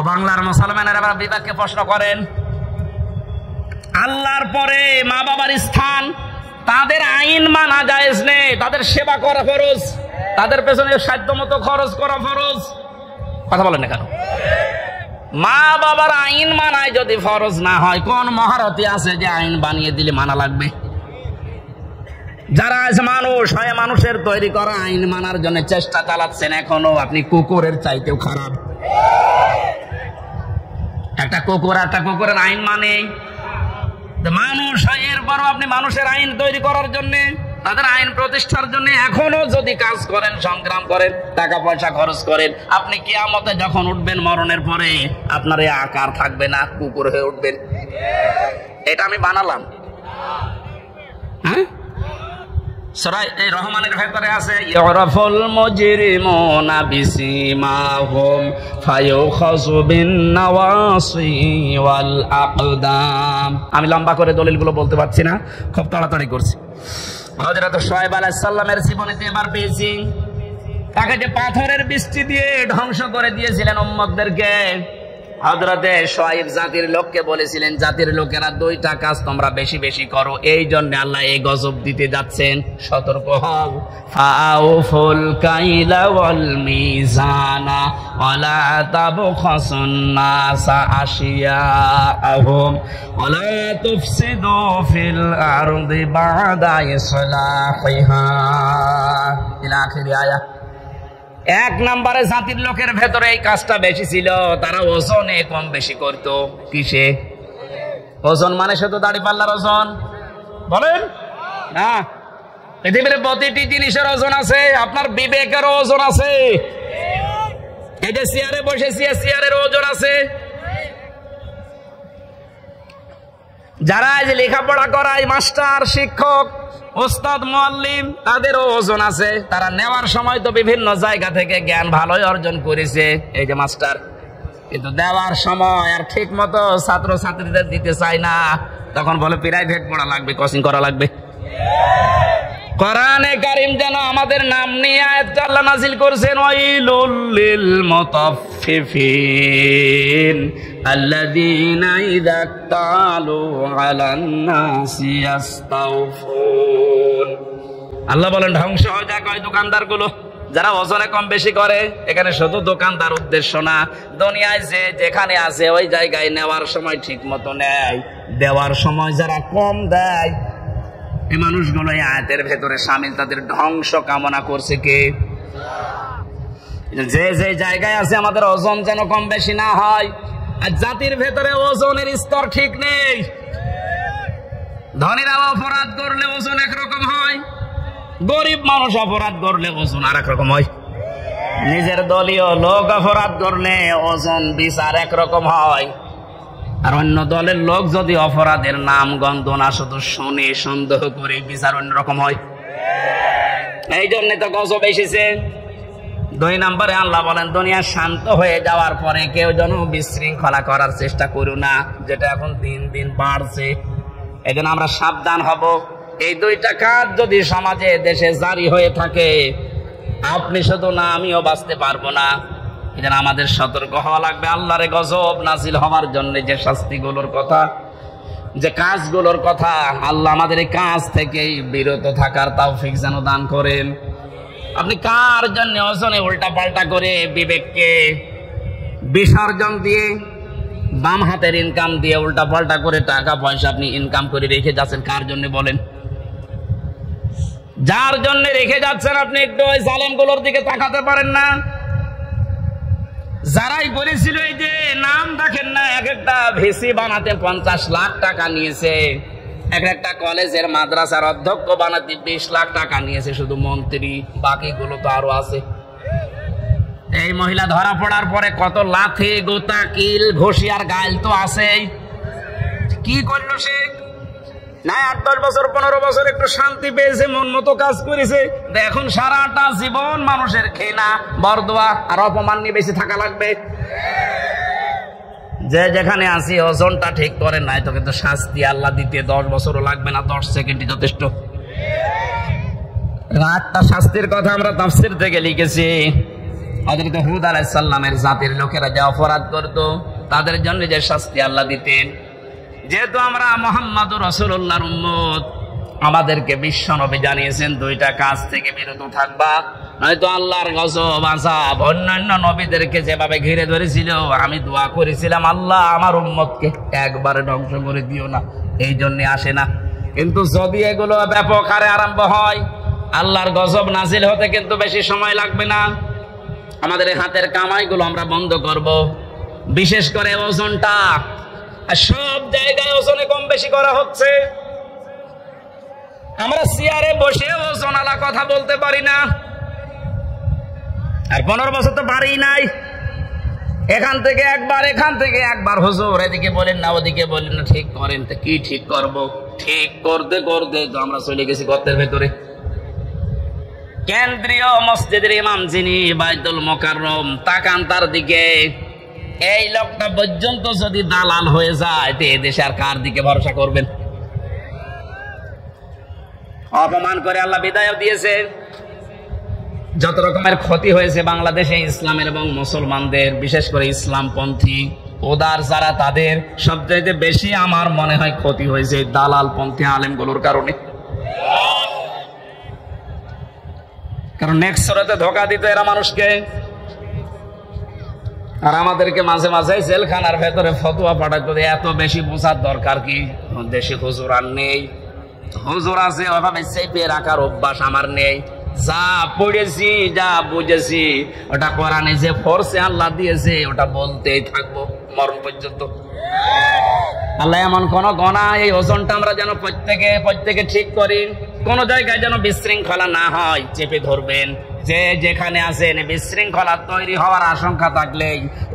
বাংলার মুসলমানেরা বিবেককে প্রশ্ন করেন, আল্লাহর পরে মা বাবার স্থান, তাদের আইন মানা জায়েজ নেই, তাদের সেবা করা ফরজ, তাদের পেছনে সাধ্য মতো খরচ করা ফরজ। কথা বলেন না কেন? মা বাবার আইন মানায় যদি ফরজ না হয়, কোন মহারথী আছে যে আইন বানিয়ে দিলে মানা লাগবে? যারা আছে মানুষ হয়, মানুষের তৈরি করা আইন মানার জন্য চেষ্টা চালাচ্ছেন এখনো, আপনি কুকুরের চাইতেও খারাপ। একটা কুকুরের আইন মানে মানুষ হয়, এরপরও আপনি মানুষের আইন তৈরি করার জন্য, তাদের আইন প্রতিষ্ঠার জন্য এখনো যদি কাজ করেন, সংগ্রাম করেন, টাকা পয়সা খরচ করেন, আপনি কিয়ামতে যখন উঠবেন, মরণের পরে আপনার এই আকার থাকবে না, কুকুর হয়ে উঠবেন। এটা আমি বানালাম। হ্যাঁ, সূরা এই রহমানের ভেতরে আছে ইউরাফুল মুজরিমুনা বিসিমাহুম ফায়ুখাযু বিন নাওয়াসি ওয়াল আকদাম। আমি লম্বা করে দলিলগুলো বলতে পারছি না, খুব তাড়াতাড়ি করছি। হযরত শুআয়ব আলাইহিস সালামের জীবনীতে এবার পেয়েছি তাকে যে পাথরের বৃষ্টি দিয়ে ধ্বংস করে দিয়েছিলেন উম্মতদেরকে। হযরতে শুআয়ব জাতির লোককে বলেছিলেন, জাতির লোকেরা দুইটা কাজ তোমরা বেশি বেশি করো, এই জন্য আল্লাহ এই গজব দিতে যাচ্ছেন, সতর্ক হও। ফাআউফুল কাইলা ওয়াল মিজানা ওয়ালা তাবখাসুন নাসা আশিয়াআহুম ওয়ালা তুফসিদু ফিল আরদি বা'দা ইসলাহিহা ইলা আখির আয়াত। এক নম্বরে জাতির লোকের ভেতরে এই কাজটা বেশি ছিল, তারা ওজনে কম বেশি করত। কিসে? ওজন মানে শুধু দাড়ি পাল্লার ওজন বলেন না, পৃথিবীর প্রতিটি জিনিসের ওজন আছে, আপনার বিবেকেরও ওজন আছে। এই যে চেয়ারে বসেছি, চেয়ারের ওজন আছে। যারা যে লেখাপড়া করায়, মাস্টার, শিক্ষক, ওস্তাদ, মুআল্লিম, তাদেরও ওজন আছে। তারা নেওয়ার সময় তো বিভিন্ন জায়গা থেকে জ্ঞান ভালোই অর্জন করেছে, এই যে মাস্টার, কিন্তু দেওয়ার সময় আর ঠিক মতো ছাত্র ছাত্রীদের দিতে চায় না, তখন বলে প্রাইভেট পড়া লাগবে, কোচিং করা লাগবে। কোরআনে কারীম যেন আমাদের নাম নিয়ে আয়াতটা আল্লাহ নাযিল করেছেন, ওয়াইলুল লিল মুতাফফিফিন আল্লাযীনা ইযা তালু আলান নাসি ইস্তাওফুন। আল্লাহ বলেন ধ্বংস হয়ে যাক ওই দোকানদারগুলো যারা ওজনে কম বেশি করে। এখানে শুধু দোকানদার উদ্দেশ্য না, দুনিয়ায় যে যেখানে আছে ওই জায়গায় নেওয়ার সময় ঠিক মতো নেয়, দেওয়ার সময় যারা কম দেয়, এই মানুষগুলো এই আয়াতের ভেতরে শামিল। তাদের ধ্বংস কামনা করছে কে? যে যে জায়গায় আছে আমাদের ওজন যেন কম বেশি না হয়। আর জাতির ভেতরে ওজনের স্তর ঠিক নেই। ধনীরা অপরাধ করলে ওজন একরকম হয়, গরিব মানুষ অপরাধ করলে ওজন আর একরকম হয়। নিজের দলীয় লোক অপরাধ করলে ওজন বিচার একরকম হয়, আর অন্য দলের লোক যদি অপরাধের নাম গন্ধ না শুধু শুনে সন্দেহ করে বিচার অন্যরকম হয়। এই জন্য তো গজব এসেছে। 2 নম্বরে আল্লাহ বলেন দুনিয়া শান্ত হয়ে যাওয়ার পরে কেউ যেন বিশৃঙ্খলা করার চেষ্টা করো না, যেটা এখন দিন দিন বাড়ছে। এই জন্য আমরা সাবধান হব। এই 2টা কাজ যদি সমাজে দেশে জারি হয়ে থাকে, আপনি শুধু না আমিও বাঁচতে পারবো না। এই জন্য আমাদের সতর্ক হওয়া লাগবে। আল্লাহর গজব নাজিল হওয়ার জন্য যে শাস্তিগুলোর কথা, যে কাজগুলোর কথা, আল্লাহ আমাদের এই কাজ থেকেই বিরত থাকার তৌফিক যেন দান করেন। আপনি কার জন্য ওজনে উল্টা পাল্টা করে বিবেককে বিসর্জন দিয়ে, বাম হাতের ইনকাম দিয়ে উল্টা পাল্টা করে টাকা পয়সা আপনি ইনকাম করে রেখে যাচ্ছেন? কার জন্য বলেন? যার জন্য রেখে যাচ্ছেন আপনি একটু ওই জালেমগুলোর দিকে তাকাতে পারেন না? যারাই বলেছিল এই যে নাম দেখেন না, এক একটা ভিসি বানাতে 50 লাখ টাকা নিয়েছে, এক একটা কলেজের মাদ্রাসার অধ্যক্ষ বানাতে 20 লাখ টাকা নিয়েছে শুধু মন্ত্রী, বাকিগুলো তো আরো আছে। এই মহিলা ধরা পড়ার পরে কত লাথি, গোতা, কিল, ঘষি আর গাইল তো আছেই। কি করলো সে? না 8-10 বছর 15 বছর একটু শান্তি পেয়েছে, মন মতো কাজ করেছে। এখন সারাটা জীবন মানুষের ঘৃণা, বরদোয়া আর অপমান নিয়ে বেশি থাকা লাগবে। যে যেখানে আসি ওজনটা ঠিক করে নাই তো কিন্তু শাস্তি আল্লাহ দিতে 10 বছরও লাগবে না, 10 সেকেন্ডই যথেষ্ট। 8টা শাস্তির কথা আমরা তাফসীর থেকে লিখেছি। হযরত হুদ আলাইহিস সালামের জাতির লোকেরা যে অপরাধ করত, তাদের জন্য যে শাস্তি আল্লাহ দিতেন। যেহেতু আমরা মুহাম্মদুর রাসূলুল্লাহর উম্মত, আমাদেরকে বিশ্বনবী জানিয়েছেন 2টা কাজ থেকে বিরত থাকবা, নয়তো আল্লাহর গজব আযাব অন্যান্য নবীদেরকে যেভাবে ঘিরে ধরেছিল। আমি দোয়া করেছিলাম, আল্লাহ আমার উম্মতকে একবারে ধ্বংস করে দিও না, এই জন্য আসে না। কিন্তু যদি এগুলো ব্যাপক হারে আরম্ভ হয়, আল্লাহর গজব নাজিল হতে কিন্তু বেশি সময় লাগবে না। আমাদের হাতের কামাইগুলো আমরা বন্ধ করব, বিশেষ করে ওজনটা। সব জায়গায় ওজনে কম বেশি করা হচ্ছে। আমরা চেয়ারে বসে ওজনালা কথা বলতে পারি না, আর 15 বছর তো পারি নাই। এখান থেকে একবার হুজুর এদিকে বলেন না, ওদিকে বলেন না, ঠিক করেন। তো কি ঠিক করব? ঠিক করতে করতে তো আমরা চলে গেছি গর্তের ভেতরে। কেন্দ্রীয় মসজিদের ইমাম যিনি বাইতুল মোকাররম, তাকান তার দিকে। এই লোকটা পর্যন্ত যদি দালাল হয়ে যায় তো এদেশে আর কার দিকে ভরসা করবেন? অপমান করে আল্লাহ বিদায় দিয়েছে। যত রকমের ক্ষতি হয়েছে বাংলাদেশে ইসলামের এবং মুসলমানদের, বিশেষ করে ইসলামপন্থী ওদার যারা, তাদের সবচেয়ে বেশি আমার মনে হয় ক্ষতি হয়েছে দালাল পন্থী আলেমগুলোর কারণে। কারণ নেক্সট সুরাতে ধোঁকা দিত এরা মানুষকে, আর আমাদেরকে মাঝে মাঝে জেলখানার ভেতরে ফতোয়া পাঠাতো। এত বেশি বোঝার দরকার কি? দেশে হুজুর আর নেই, হুজুর আছে ওইভাবে চেপে রাখার অভ্যাস আমার নেই। যা পড়েছি যা বুঝেছি ওটা কোরআনে যে ফোর্সে আল্লাহ দিয়েছে ওটা বলতেই থাকবো মরণ পর্যন্ত। আল্লাহ এমন কোন গণা, এই ওজনটা আমরা যেন প্রত্যেকে ঠিক করি, কোন জায়গায় যেন বিশৃঙ্খলা না হয় চেপে ধরবেন। যে যেখানে আছেন বিশৃঙ্খলা তৈরি হওয়ার আশঙ্কা থাকলে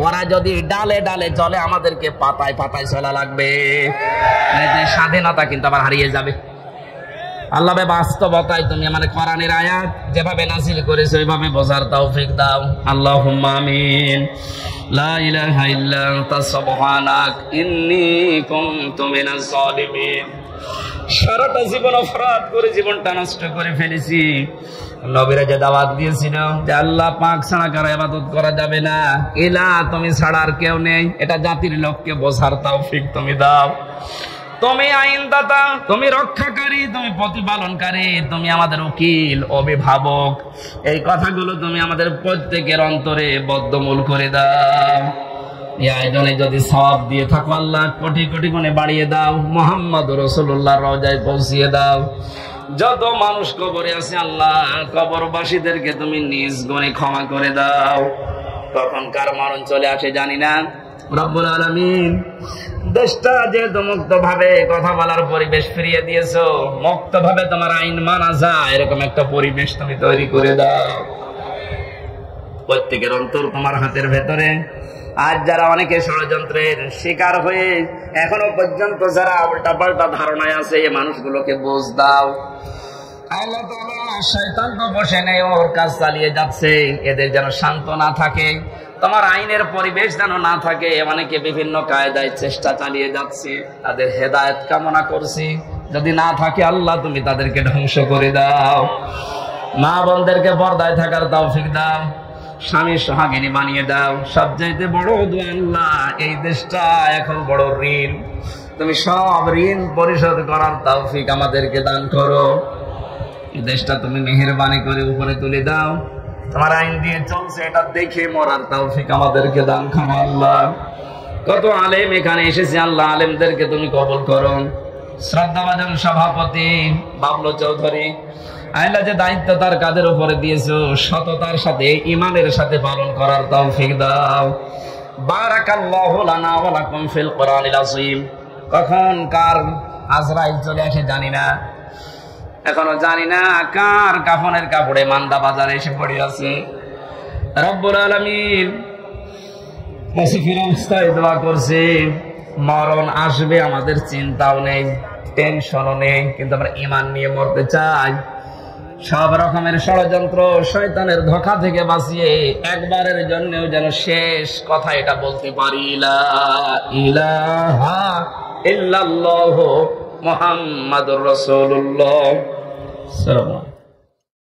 ওরা যদি ডালে ডালে চলে, আমাদেরকে পাতায় পাতায় চলা লাগবে। স্বাধীনতা কিন্তু আবার হারিয়ে যাবে। আল্লাহ বাস্তবতায় তুমি আমাদের কোরআনের আয়াত যেভাবে নাযিল করেছো ওইভাবে বোঝার তৌফিক দাও। আল্লাহুম্মা আমিন। লা ইলাহা ইল্লা আনতা সুবহানাক ইন্নী কুনতু মিনাজ জালিমিন। সারাটা জীবন অপরাধ করে জীবনটা নষ্ট করে ফেলেছি। নবীরা যে দাওয়াত দিয়েছিল যে আল্লাহ পাক ছাড়া কারো ইবাদত করা যাবে না, ইলা তুমি ছাড়া আর কেউ নেই, এটা জাতির লোককে বোঝার তৌফিক তুমি দাও। তুমি আইনদাতা, তুমি রক্ষাকারী, তুমি প্রতিপালনকারী, তুমি আমাদের উকিল, অভিভাবক। এই কথাগুলো তুমি আমাদের প্রত্যেকের অন্তরে বদ্ধমূল করে দাও। এই আয়োজনে যদি সওয়াব দিয়ে থাকো আল্লাহ কোটি কোটি গুণে বাড়িয়ে দাও। মুহাম্মদ রাসূলুল্লাহর রওজায় পৌঁছিয়ে দাও। যত মানুষ কবরে আছে আল্লাহ কবরবাসীদেরকে তুমি নিজ গুণে ক্ষমা করে দাও। কখন কার মরণ চলে আসে জানি না। রব্বুল আলামিন দেশটা যেহেতু মুক্ত ভাবে কথা বলার পরিবেশ ফিরিয়ে দিয়েছো, মুক্ত ভাবে তোমার আইন মানা যায় এরকম একটা পরিবেশ তুমি তৈরি করে দাও। প্রত্যেকের অন্তর তোমার হাতের ভেতরে। আজ যারা অনেকে ষড়যন্ত্রের শিকার হয়ে এখনো পর্যন্ত যারা উল্টাপাল্টা ধারণায় আছে, এই মানুষগুলোকে বুঝ দাও। আল্লাহ তাআলা শয়তান তো বসে নেই, ওর কাজ চালিয়ে যাচ্ছে। এদের যেন শান্ত না থাকে, তোমার আইনের পরিবেশ যেন না থাকে। অনেকে বিভিন্ন কায়দায় চেষ্টা চালিয়ে যাচ্ছে, তাদের হেদায়েত কামনা করছি। যদি না থাকে আল্লাহ তুমি তাদেরকে ধ্বংস করে দাও। মা বোনদেরকে পর্দায় থাকার তৌফিক দাও, স্বামী সোহাগিনী বানিয়ে দাও। সবচাইতে বড় দোয়া আল্লাহ, এই দেশটা এখন বড় ঋণ, তুমি সব ঋণ পরিশোধ করার তৌফিক আমাদেরকে দান করো। এই দেশটা তুমি মেহেরবানি করে উপরে তুলে দাও। তোমার আইন দিয়ে চলছে এটা দেখে মরার তৌফিক আমাদেরকে দান করো আল্লাহ। কত আলেম এখানে এসেছে আল্লাহ, আলেমদেরকে তুমি কবুল করো। শ্রদ্ধাভাজন সভাপতি বাবলু চৌধুরী, আল্লাহ যে দায়িত্ব তার কাঁধের উপরে দিয়েছো সততার সাথে ঈমানের সাথে পালন করার তৌফিক দাও। বারাকাল্লাহু লানা ওয়া লাকুম ফিল কোরআনিল আযীম। কখন কার আজরাইল চলে আসে জানি না, এখনো জানি না কার কাফনের কাপড়ে মান্দা বাজারে এসে পড়ে আছে। রব্বুল আলামিন মুসিফির অবস্থায় দোয়া করছি, মরণ আসবে আমাদের চিন্তাও নেই, টেনশনও নেই, কিন্তু আমরা ঈমান নিয়ে মরতে চাই। সব রকমের ষড়যন্ত্র শয়তানের ধোঁকা থেকে বাঁচিয়ে একবারের জন্যও যেন শেষ কথা এটা বলতে পারি, লা ইলাহা ইল্লাল্লাহু মুহাম্মাদুর রাসূলুল্লাহ।